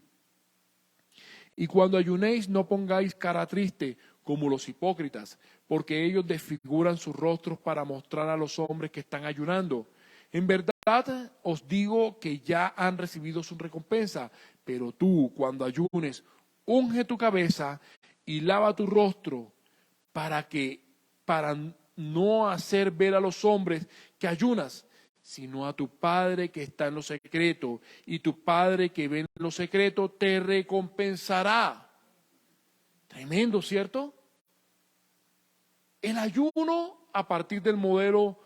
[SPEAKER 1] Y cuando ayunéis, no pongáis cara triste como los hipócritas, porque ellos desfiguran sus rostros para mostrar a los hombres que están ayunando. En verdad os digo que ya han recibido su recompensa, pero tú, cuando ayunes, unge tu cabeza y lava tu rostro para no hacer ver a los hombres que ayunas, sino a tu Padre que está en lo secreto, y tu Padre que ve en lo secreto te recompensará. Tremendo, ¿cierto? El ayuno a partir del modelo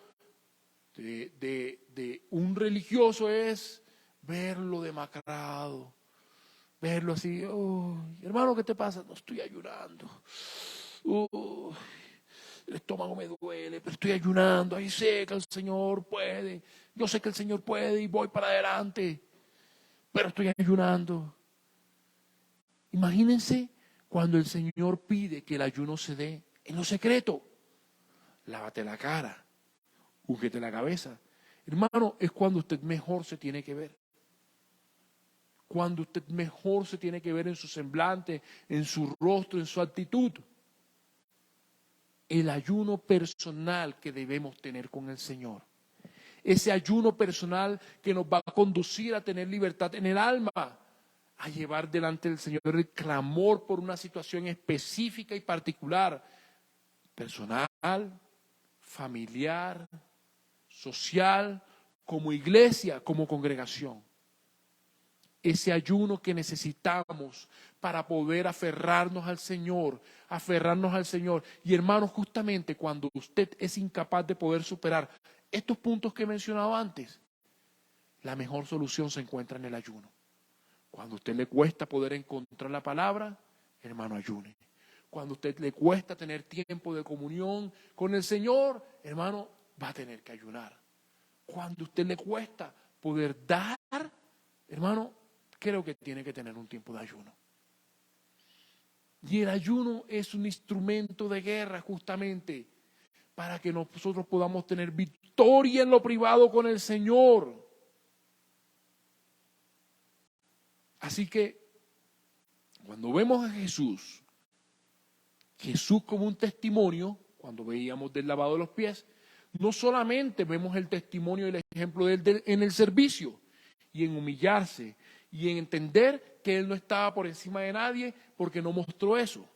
[SPEAKER 1] de un religioso es verlo demacrado, verlo así, oh, hermano, ¿qué te pasa? No, estoy ayunando. El estómago me duele, pero estoy ayunando. Ahí sé que el Señor puede. Yo sé que el Señor puede y voy para adelante, pero estoy ayunando. Imagínense cuando el Señor pide que el ayuno se dé en lo secreto. Lávate la cara, úngete la cabeza. Hermano, es cuando usted mejor se tiene que ver. Cuando usted mejor se tiene que ver en su semblante, en su rostro, en su actitud. el ayuno personal que debemos tener con el Señor. Ese ayuno personal que nos va a conducir a tener libertad en el alma, a llevar delante del Señor el clamor por una situación específica y particular, personal, familiar, social, como iglesia, como congregación. Ese ayuno que necesitamos para poder aferrarnos al Señor. Y hermanos, justamente cuando usted es incapaz de poder superar estos puntos que he mencionado antes, la mejor solución se encuentra en el ayuno. Cuando a usted le cuesta poder encontrar la palabra, hermano, ayune. Cuando a usted le cuesta tener tiempo de comunión con el Señor, hermano, va a tener que ayunar. Cuando a usted le cuesta poder dar, hermano, creo que tiene que tener un tiempo de ayuno. Y el ayuno es un instrumento de guerra justamente para que nosotros podamos tener victoria en lo privado con el Señor. Así que cuando vemos a Jesús como un testimonio, cuando veíamos del lavado de los pies, no solamente vemos el testimonio y el ejemplo de él en el servicio y en humillarse y en entender que él no estaba por encima de nadie porque no mostró eso,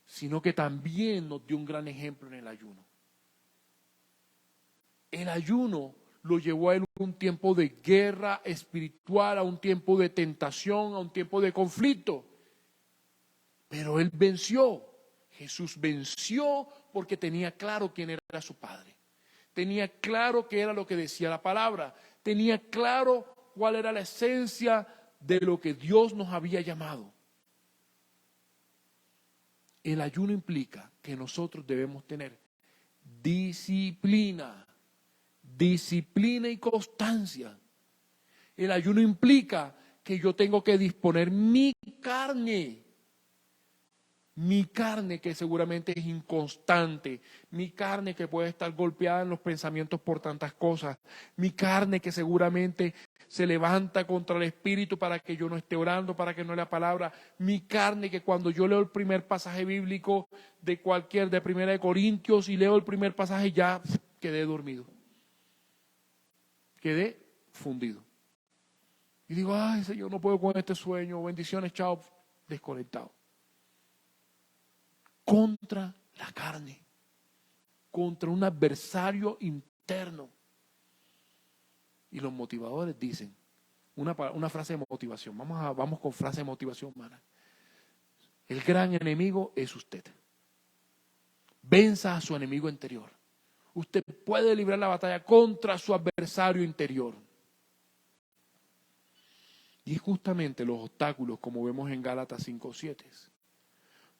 [SPEAKER 1] sino que también nos dio un gran ejemplo en el ayuno. El ayuno lo llevó a él a un tiempo de guerra espiritual, a un tiempo de tentación, a un tiempo de conflicto. Pero él venció. Jesús venció porque tenía claro quién era su Padre. Tenía claro qué era lo que decía la palabra. Tenía claro cuál era la esencia de lo que Dios nos había llamado. El ayuno implica que nosotros debemos tener disciplina y constancia. El ayuno implica que yo tengo que disponer mi carne que seguramente es inconstante, mi carne que puede estar golpeada en los pensamientos por tantas cosas, mi carne que seguramente se levanta contra el Espíritu para que yo no esté orando, para que no lea palabra, mi carne que cuando yo leo el primer pasaje bíblico de 1 de Corintios y leo el primer pasaje ya quedé dormido, quedé fundido. Y digo, ay Señor, no puedo con este sueño, bendiciones, chao, desconectado. Contra la carne, contra un adversario interno. Y los motivadores dicen, una frase de motivación, vamos con frase de motivación humana. El gran enemigo es usted. Venza a su enemigo interior. Usted puede librar la batalla contra su adversario interior. Y justamente los obstáculos, como vemos en Gálatas 5:7.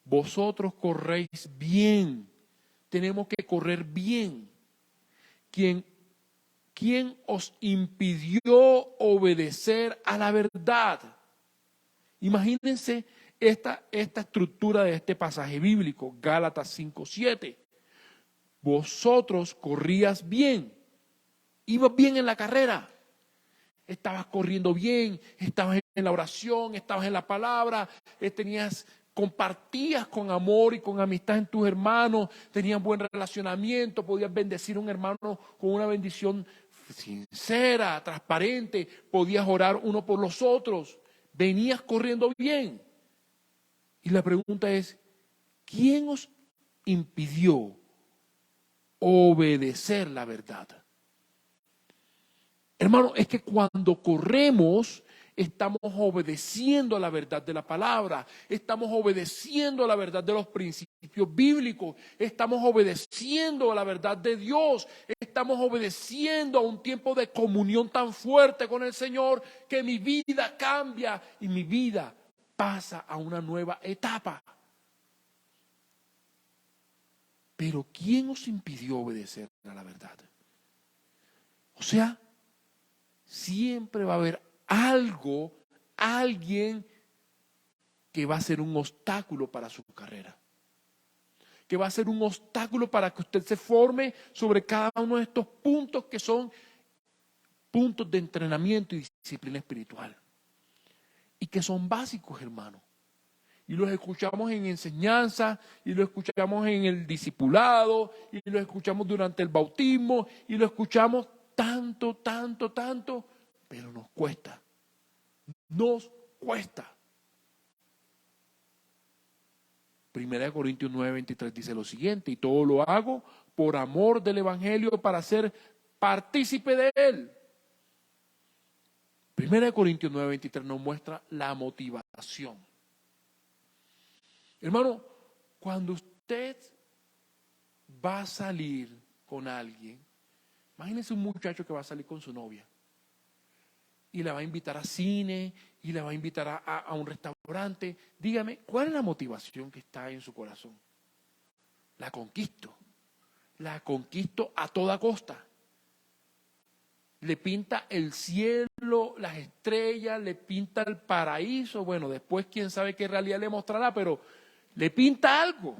[SPEAKER 1] Vosotros corréis bien. Tenemos que correr bien. ¿Quién os impidió obedecer a la verdad? Imagínense esta estructura de este pasaje bíblico, Gálatas 5:7. Vosotros corrías bien. Ibas bien en la carrera. Estabas corriendo bien, estabas en la oración, estabas en la palabra, compartías con amor y con amistad en tus hermanos, tenías buen relacionamiento, podías bendecir a un hermano con una bendición sincera, transparente, podías orar uno por los otros, venías corriendo bien. Y la pregunta es, ¿quién os impidió obedecer la verdad? Hermano, es que cuando corremos, estamos obedeciendo a la verdad de la palabra, estamos obedeciendo a la verdad de los principios bíblicos, estamos obedeciendo a la verdad de Dios, estamos obedeciendo a un tiempo de comunión tan fuerte con el Señor que mi vida cambia y mi vida pasa a una nueva etapa. Pero ¿quién os impidió obedecer a la verdad? O sea, siempre va a haber alguien que va a ser un obstáculo para su carrera, que va a ser un obstáculo para que usted se forme sobre cada uno de estos puntos que son puntos de entrenamiento y disciplina espiritual y que son básicos, hermano. y los escuchamos en enseñanza, y los escuchamos en el discipulado, y los escuchamos durante el bautismo, y lo escuchamos tanto, tanto, tanto, pero nos cuesta. Nos cuesta. 1 Corintios 9:23 dice lo siguiente: y todo lo hago por amor del Evangelio, para ser partícipe de él. 1 Corintios 9:23 nos muestra la motivación. Hermano, cuando usted va a salir con alguien, imagínese un muchacho que va a salir con su novia y la va a invitar a cine y la va a invitar a un restaurante. Dígame, ¿cuál es la motivación que está en su corazón? La conquisto a toda costa. Le pinta el cielo, las estrellas, le pinta el paraíso. Bueno, después quién sabe qué realidad le mostrará, pero le pinta algo.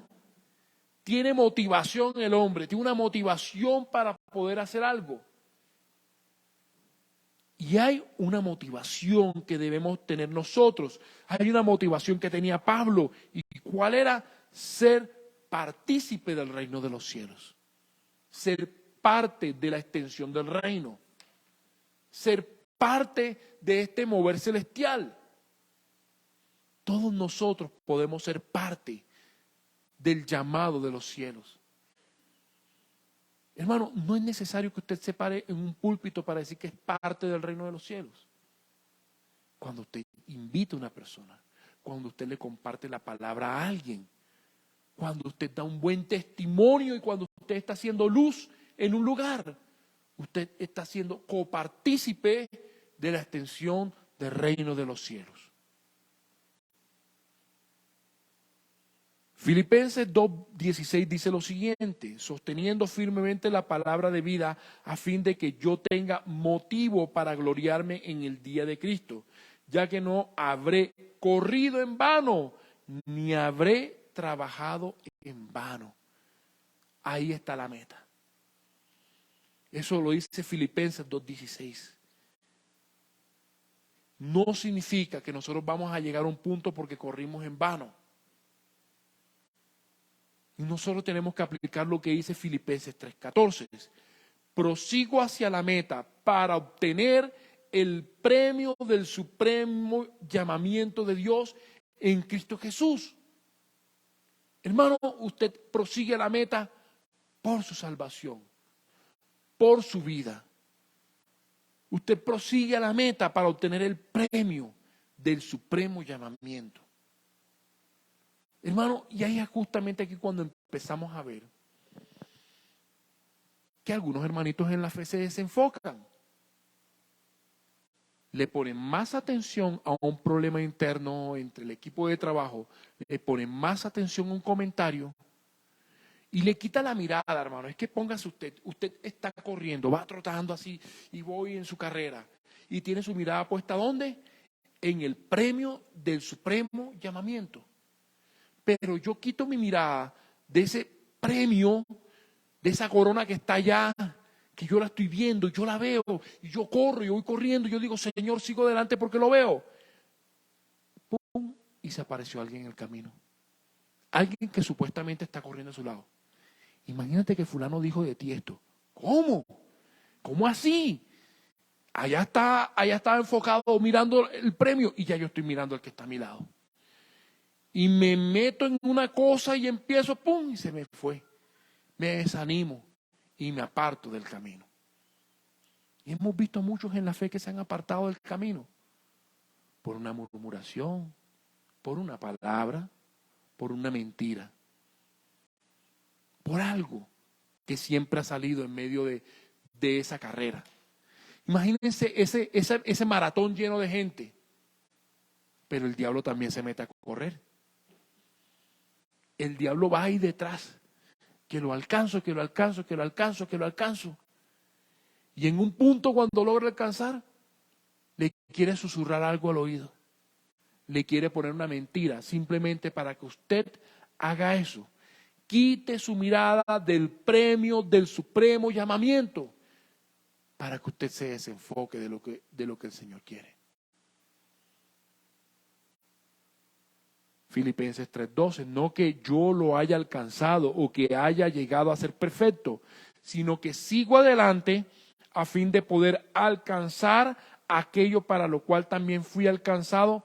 [SPEAKER 1] Tiene motivación el hombre, tiene una motivación para poder hacer algo. Y hay una motivación que debemos tener nosotros. Hay una motivación que tenía Pablo. ¿Y cuál era? Ser partícipe del reino de los cielos. Ser parte de la extensión del reino. Ser parte de este mover celestial. Todos nosotros podemos ser parte del llamado de los cielos. Hermano, no es necesario que usted se pare en un púlpito para decir que es parte del reino de los cielos. Cuando usted invita a una persona, cuando usted le comparte la palabra a alguien, cuando usted da un buen testimonio y cuando usted está haciendo luz en un lugar, usted está siendo copartícipe de la extensión del reino de los cielos. Filipenses 2:16 dice lo siguiente: sosteniendo firmemente la palabra de vida, a fin de que yo tenga motivo para gloriarme en el día de Cristo, ya que no habré corrido en vano, ni habré trabajado en vano. Ahí está la meta. Eso lo dice Filipenses 2:16. No significa que nosotros vamos a llegar a un punto porque corrimos en vano. Y nosotros tenemos que aplicar lo que dice Filipenses 3:14. Prosigo hacia la meta para obtener el premio del supremo llamamiento de Dios en Cristo Jesús. Hermano, usted prosigue a la meta por su salvación, por su vida. Usted prosigue a la meta para obtener el premio del supremo llamamiento. Hermano, y ahí es justamente aquí cuando empezamos a ver que algunos hermanitos en la fe se desenfocan. Le ponen más atención a un problema interno entre el equipo de trabajo, le ponen más atención a un comentario y le quita la mirada, hermano. Es que póngase usted está corriendo, va trotando así y voy en su carrera y tiene su mirada puesta ¿dónde? En el premio del supremo llamamiento. Pero yo quito mi mirada de ese premio, de esa corona que está allá, que yo la estoy viendo, yo la veo, y yo corro, y voy corriendo, y yo digo, Señor, sigo adelante porque lo veo. ¡Pum! Y se apareció alguien en el camino. Alguien que supuestamente está corriendo a su lado. Imagínate que fulano dijo de ti esto. ¿Cómo? ¿Cómo así? Allá estaba enfocado mirando el premio, y ya yo estoy mirando al que está a mi lado. Y me meto en una cosa y empiezo, ¡pum! Y se me fue. Me desanimo y me aparto del camino. Y hemos visto a muchos en la fe que se han apartado del camino por una murmuración, por una palabra, por una mentira, por algo que siempre ha salido en medio de esa carrera. Imagínense ese maratón lleno de gente, pero el diablo también se mete a correr. El diablo va ahí detrás, que lo alcanzo, que lo alcanzo, que lo alcanzo, que lo alcanzo. Y en un punto cuando logra alcanzar, le quiere susurrar algo al oído. Le quiere poner una mentira, simplemente para que usted haga eso. Quite su mirada del premio del supremo llamamiento, para que usted se desenfoque de lo que el Señor quiere. Filipenses 3:12, no que yo lo haya alcanzado o que haya llegado a ser perfecto, sino que sigo adelante a fin de poder alcanzar aquello para lo cual también fui alcanzado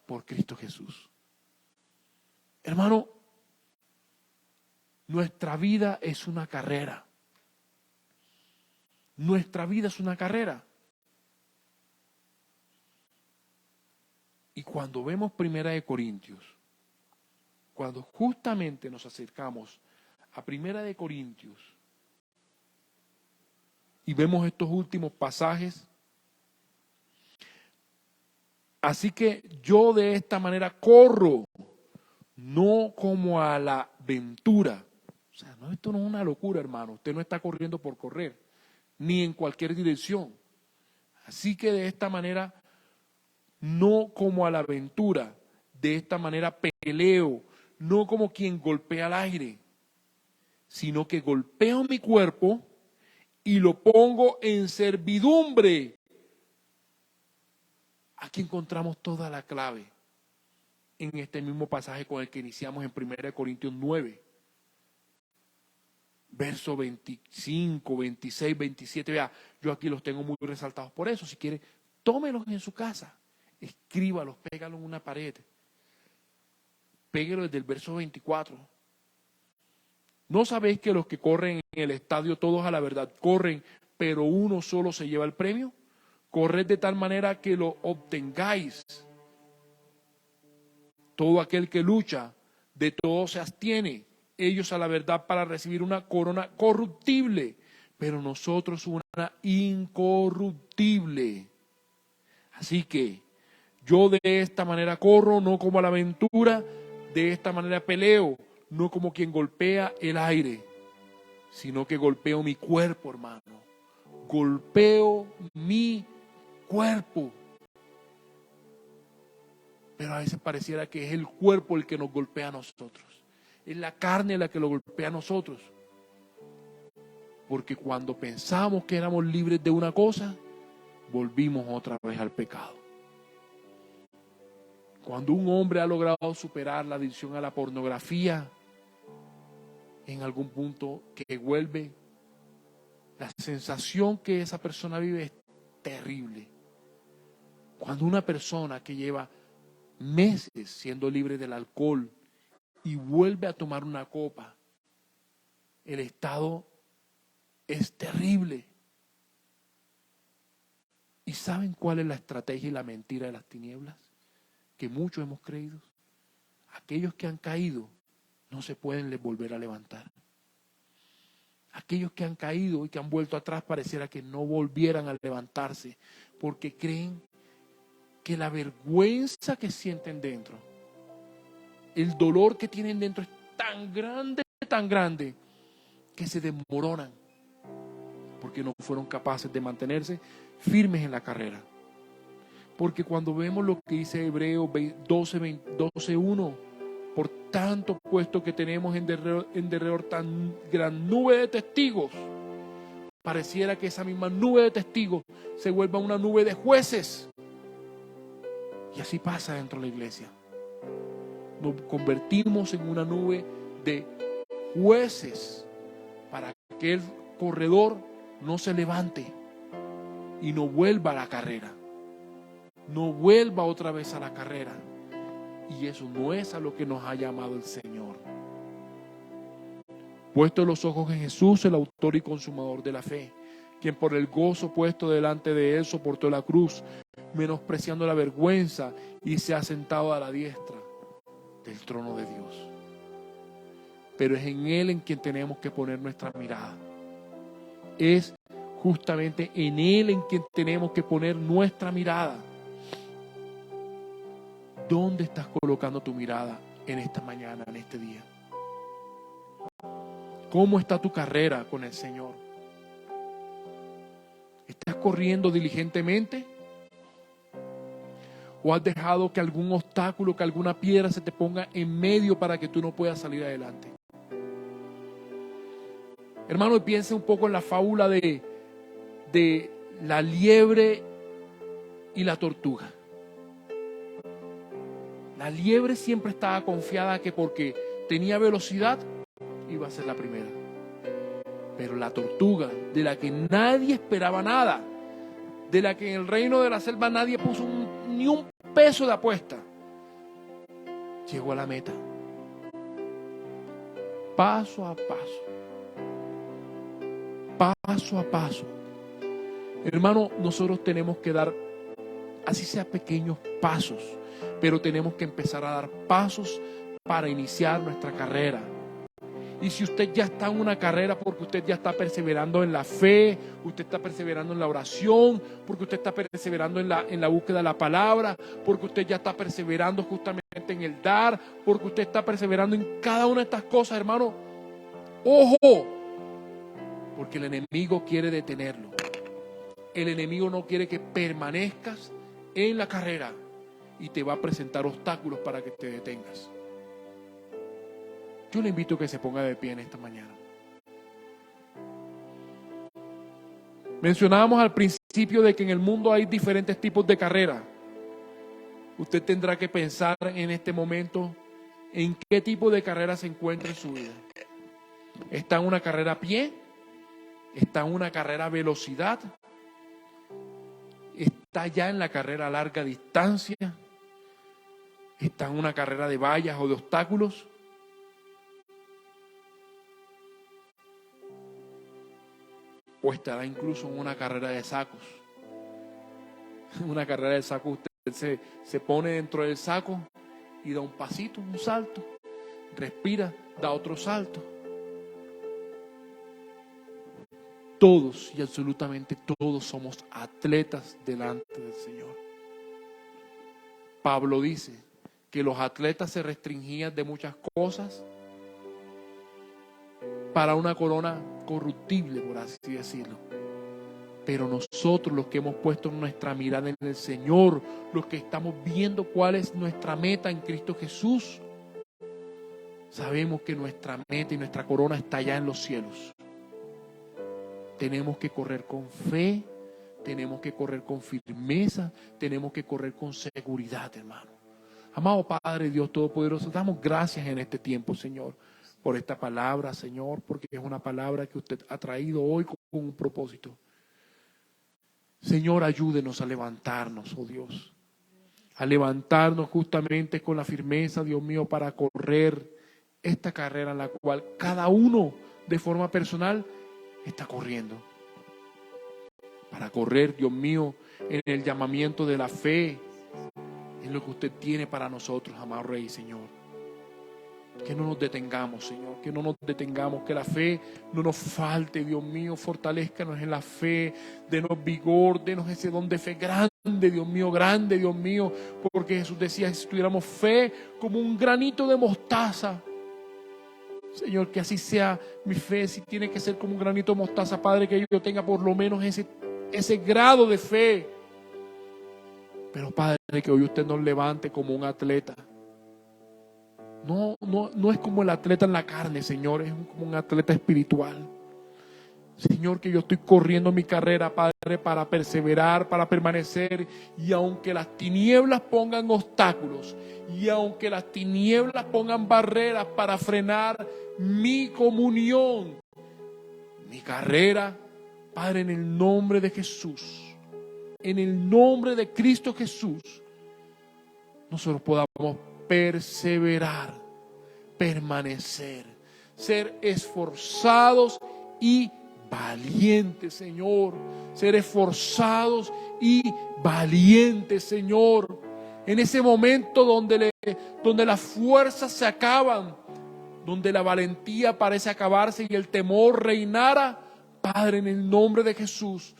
[SPEAKER 1] por Cristo Jesús. Hermano, nuestra vida es una carrera. Nuestra vida es una carrera. Y cuando vemos Primera de Corintios, cuando justamente nos acercamos a Primera de Corintios y vemos estos últimos pasajes, así que yo de esta manera corro, no como a la aventura. O sea, no, esto no es una locura, hermano. Usted no está corriendo por correr, ni en cualquier dirección. Así que de esta manera, no como a la aventura, de esta manera peleo, no como quien golpea al aire, sino que golpeo mi cuerpo y lo pongo en servidumbre. Aquí encontramos toda la clave en este mismo pasaje con el que iniciamos en 1 Corintios 9. Verso 25, 26, 27. Vea, yo aquí los tengo muy resaltados por eso. Si quiere, tómelos en su casa, escríbalos, pégalos en una pared. Péguelo desde el verso 24. ¿No sabéis que los que corren en el estadio, todos a la verdad corren, pero uno solo se lleva el premio? Corred de tal manera que lo obtengáis. Todo aquel que lucha, de todo se abstiene. Ellos a la verdad para recibir una corona corruptible, pero nosotros una incorruptible. Así que yo de esta manera corro, no como a la aventura, de esta manera peleo, no como quien golpea el aire, sino que golpeo mi cuerpo, hermano. Golpeo mi cuerpo. Pero a veces pareciera que es el cuerpo el que nos golpea a nosotros. Es la carne la que lo golpea a nosotros. Porque cuando pensamos que éramos libres de una cosa, volvimos otra vez al pecado. Cuando un hombre ha logrado superar la adicción a la pornografía, en algún punto que vuelve, la sensación que esa persona vive es terrible. Cuando una persona que lleva meses siendo libre del alcohol y vuelve a tomar una copa, el estado es terrible. ¿Y saben cuál es la estrategia y la mentira de las tinieblas? Que muchos hemos creído. Aquellos que han caído no se pueden volver a levantar. Aquellos que han caído y que han vuelto atrás pareciera que no volvieran a levantarse porque creen que la vergüenza que sienten dentro, el dolor que tienen dentro es tan grande, que se desmoronan porque no fueron capaces de mantenerse firmes en la carrera. Porque cuando vemos lo que dice Hebreos 12:1, por tanto, puesto que tenemos en derredor tan gran nube de testigos, pareciera que esa misma nube de testigos se vuelva una nube de jueces. Y así pasa dentro de la iglesia. Nos convertimos en una nube de jueces para que el corredor no se levante y no vuelva a la carrera. No vuelva otra vez a la carrera. Y eso no es a lo que nos ha llamado el Señor. Puesto los ojos en Jesús, el autor y consumador de la fe, quien por el gozo puesto delante de él soportó la cruz, menospreciando la vergüenza, y se ha sentado a la diestra del trono de Dios. Pero es en él en quien tenemos que poner nuestra mirada. Es justamente en él en quien tenemos que poner nuestra mirada. ¿Dónde estás colocando tu mirada en esta mañana, en este día? ¿Cómo está tu carrera con el Señor? ¿Estás corriendo diligentemente? ¿O has dejado que algún obstáculo, que alguna piedra se te ponga en medio para que tú no puedas salir adelante? Hermano, piensa un poco en la fábula de la liebre y la tortuga. La liebre siempre estaba confiada que porque tenía velocidad iba a ser la primera. Pero la tortuga, de la que nadie esperaba nada, de la que en el reino de la selva nadie puso ni un peso de apuesta, llegó a la meta. Paso a paso. Paso a paso. Hermano, nosotros tenemos que dar, así sea pequeños pasos, pero tenemos que empezar a dar pasos para iniciar nuestra carrera. Y si usted ya está en una carrera porque usted ya está perseverando en la fe, usted está perseverando en la oración, porque usted está perseverando en la búsqueda de la palabra, porque usted ya está perseverando justamente en el dar, porque usted está perseverando en cada una de estas cosas, hermano, ¡ojo! Porque el enemigo quiere detenerlo. El enemigo no quiere que permanezcas en la carrera y te va a presentar obstáculos para que te detengas. Yo le invito a que se ponga de pie en esta mañana. Mencionábamos al principio de que en el mundo hay diferentes tipos de carreras. Usted tendrá que pensar en este momento en qué tipo de carrera se encuentra en su vida. ¿Está en una carrera a pie? ¿Está en una carrera a velocidad? ¿Está ya en la carrera a larga distancia? ¿Está en una carrera de vallas o de obstáculos? ¿O estará incluso en una carrera de sacos? Una carrera de sacos, usted se pone dentro del saco y da un pasito, un salto, respira, da otro salto. Todos y absolutamente todos somos atletas delante del Señor. Pablo dice que los atletas se restringían de muchas cosas para una corona corruptible, por así decirlo. Pero nosotros, los que hemos puesto nuestra mirada en el Señor, los que estamos viendo cuál es nuestra meta en Cristo Jesús, sabemos que nuestra meta y nuestra corona está allá en los cielos. Tenemos que correr con fe, tenemos que correr con firmeza, tenemos que correr con seguridad, hermano. Amado Padre, Dios Todopoderoso, damos gracias en este tiempo, Señor, por esta palabra, Señor, porque es una palabra que usted ha traído hoy con un propósito. Señor, ayúdenos a levantarnos, oh Dios, a levantarnos justamente con la firmeza, Dios mío, para correr esta carrera en la cual cada uno de forma personal está corriendo. Para correr, Dios mío, en el llamamiento de la fe, en lo que usted tiene para nosotros, amado Rey, Señor. Que no nos detengamos, Señor, que no nos detengamos, que la fe no nos falte, Dios mío, fortalézcanos en la fe, denos vigor, denos ese don de fe grande, Dios mío, porque Jesús decía, si tuviéramos fe como un granito de mostaza, Señor, que así sea mi fe, si tiene que ser como un granito de mostaza, Padre, que yo tenga por lo menos ese grado de fe, pero Padre, que hoy usted nos levante como un atleta. No es como el atleta en la carne, Señor, es como un atleta espiritual. Señor, que yo estoy corriendo mi carrera, Padre, para perseverar, para permanecer, y aunque las tinieblas pongan obstáculos, y aunque las tinieblas pongan barreras para frenar mi comunión, mi carrera, Padre, en el nombre de Jesús, en el nombre de Cristo Jesús, nosotros podamos perseverar, permanecer, ser esforzados y valientes, Señor. Ser esforzados y valientes, Señor. En ese momento donde las fuerzas se acaban, donde la valentía parece acabarse y el temor reinara, Padre, en el nombre de Jesús,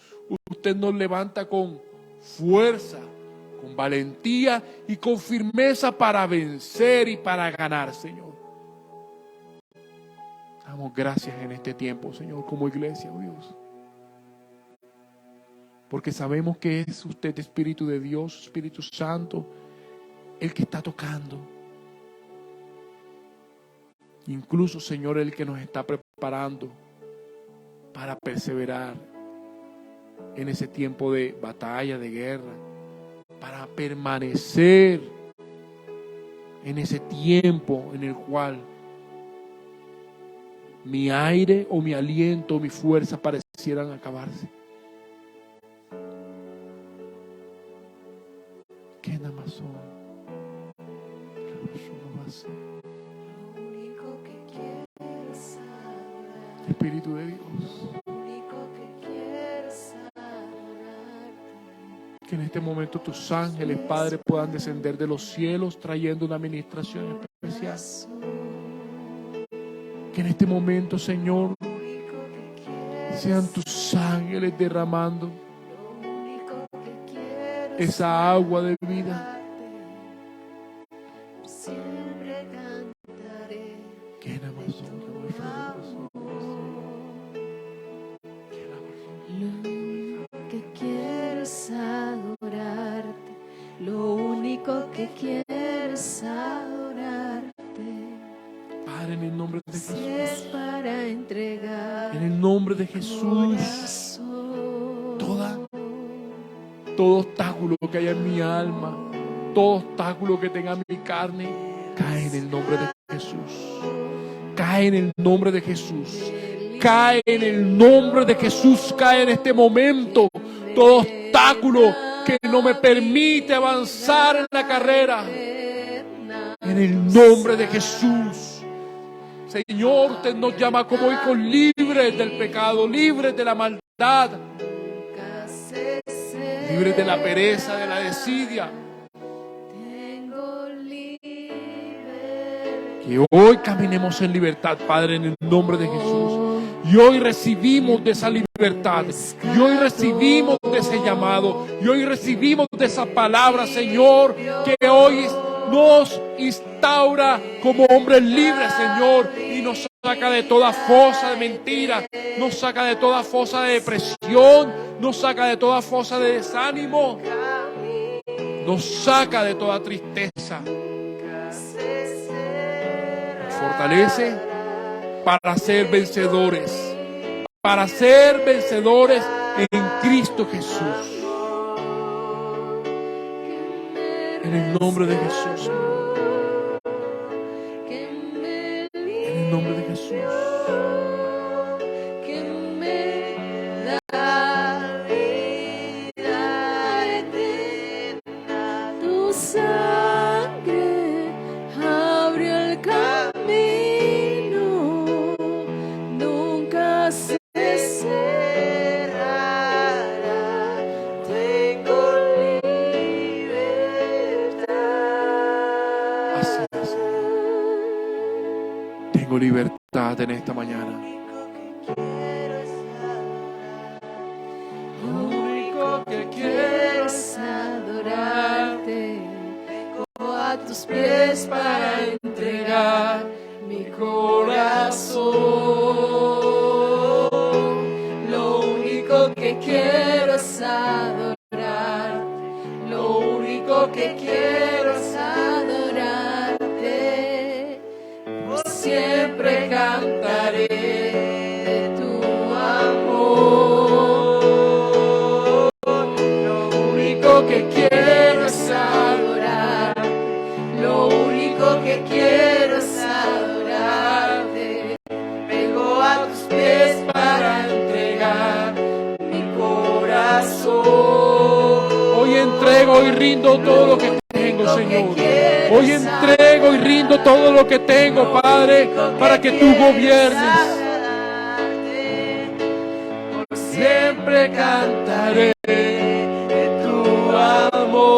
[SPEAKER 1] usted nos levanta con fuerza, con valentía y con firmeza para vencer y para ganar, Señor. Damos gracias en este tiempo, Señor, como iglesia, oh Dios. Porque sabemos que es usted, Espíritu de Dios, Espíritu Santo, el que está tocando. Incluso, Señor, el que nos está preparando para perseverar en ese tiempo de batalla, de guerra, para permanecer en ese tiempo en el cual mi aire o mi aliento o mi fuerza parecieran acabarse. ¿Qué nada más son? Espíritu de Dios, que en este momento tus ángeles, Padre, puedan descender de los cielos trayendo una administración especial. Que en este momento, Señor, sean tus ángeles derramando esa agua de vida. Que nada más son.
[SPEAKER 2] Adorarte, lo único que quiero es adorarte.
[SPEAKER 1] Padre, en el nombre de
[SPEAKER 2] Si es
[SPEAKER 1] Jesús,
[SPEAKER 2] para entregar
[SPEAKER 1] en el nombre de Jesús, todo obstáculo que haya en mi alma, todo obstáculo que tenga en mi carne, cae en el nombre de Jesús. Cae en el nombre de Jesús. Cae en el nombre de Jesús. Cae en este momento todo obstáculo que no me permite avanzar en la carrera. En el nombre de Jesús. Señor, usted nos llama como hijos libres del pecado, libres de la maldad, libres de la pereza, de la desidia. Que hoy caminemos en libertad, Padre, en el nombre de Jesús. Y hoy recibimos de esa libertad. Y hoy recibimos de ese llamado. Y hoy recibimos de esa palabra, Señor, que hoy nos instaura como hombres libres, Señor. Y nos saca de toda fosa de mentira. Nos saca de toda fosa de depresión. Nos saca de toda fosa de desánimo. Nos saca de toda tristeza. Fortalece para ser vencedores, en Cristo Jesús. En el nombre de Jesús. En el nombre de Jesús. Tengo libertad en esta mañana.
[SPEAKER 2] Lo único que quiero es adorarte. Vengo a tus pies para entregar mi corazón. Lo único que quiero es adorarte. Lo único que quiero es adorarte. Siempre cantaré de tu amor. Lo único que quiero es adorar. Lo único que quiero es adorarte. Vengo a tus pies para entregar mi corazón.
[SPEAKER 1] Hoy entrego y rindo todo lo que tengo, Señor. Hoy entrego y rindo todo lo que tengo, Padre, para que tú gobiernes.
[SPEAKER 2] Por siempre cantaré de tu amor,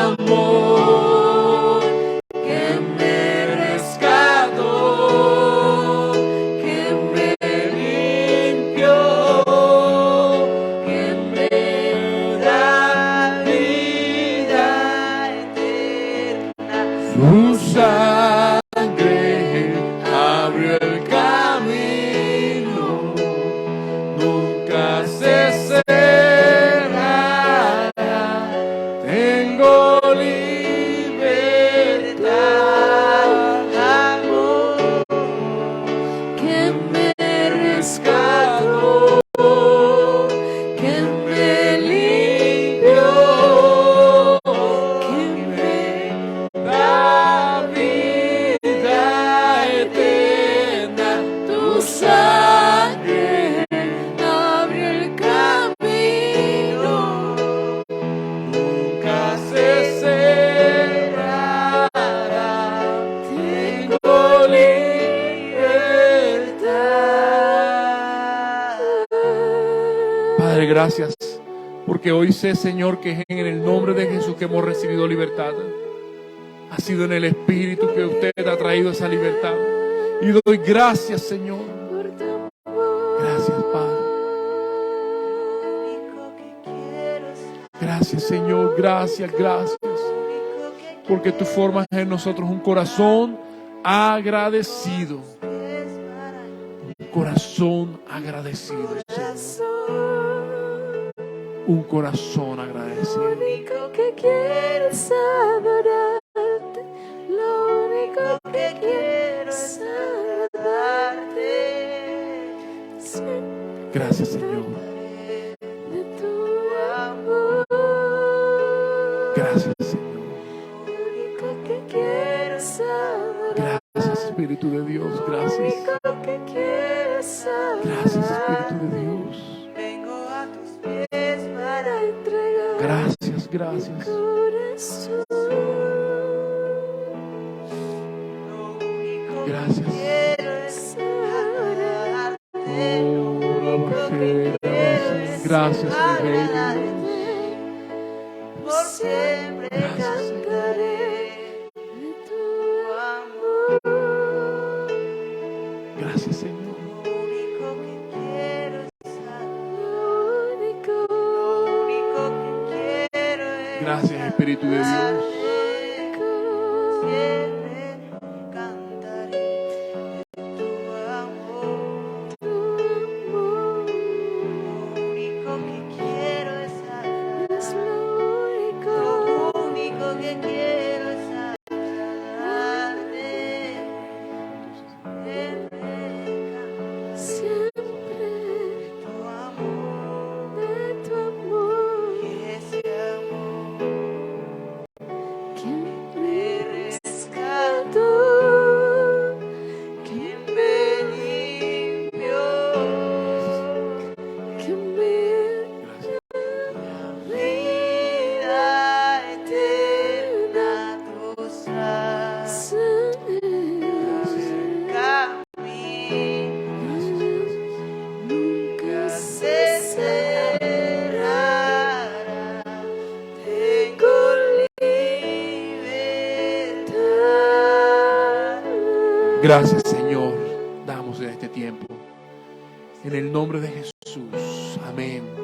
[SPEAKER 2] amor que me rescató, que me limpió, que me da vida eterna.
[SPEAKER 1] Su sangre abrió el camino, Padre, gracias, porque hoy sé, Señor, que es en el nombre de Jesús que hemos recibido libertad. Ha sido en el Espíritu que usted ha traído esa libertad. Y doy gracias, Señor. Gracias, Padre. Gracias, Señor. Gracias, gracias. Porque tú formas en nosotros un corazón agradecido. Un corazón agradecido, Señor. Un corazón agradecido.
[SPEAKER 2] Lo único que quiero es adorarte. Lo único que quiero es adorarte.
[SPEAKER 1] Gracias, Señor.
[SPEAKER 2] De tu amor.
[SPEAKER 1] Gracias, Señor.
[SPEAKER 2] Lo único que quiero es adorarte.
[SPEAKER 1] Gracias, Espíritu de Dios. Gracias.
[SPEAKER 2] Lo único que quiero es adorarte.
[SPEAKER 1] Gracias, Espíritu de Dios.
[SPEAKER 2] Vengo a tus pies para entregar.
[SPEAKER 1] Gracias, gracias.
[SPEAKER 2] Corazón. Lo único
[SPEAKER 1] Gracias.
[SPEAKER 2] que quiero es adorarte.
[SPEAKER 1] Gracias, mi Rey.
[SPEAKER 2] Por siempre
[SPEAKER 1] Gracias,
[SPEAKER 2] cantaré de tu amor.
[SPEAKER 1] Gracias, Señor.
[SPEAKER 2] Lo único que quiero es adorarte. Lo único que quiero es
[SPEAKER 1] Gracias, Espíritu de Dios.
[SPEAKER 2] siempre cantaré de tu amor. Lo único que quiero es adorarte. Lo único que quiero es adorarte. Siempre tu amor, de tu amor, y ese amor que me rescató, que me limpió, que me dio vida eterna, tu nunca se cerrará. Tengo libertad.
[SPEAKER 1] Gracias, Señor. Damos en este tiempo. En el nombre de Jesús. Amén.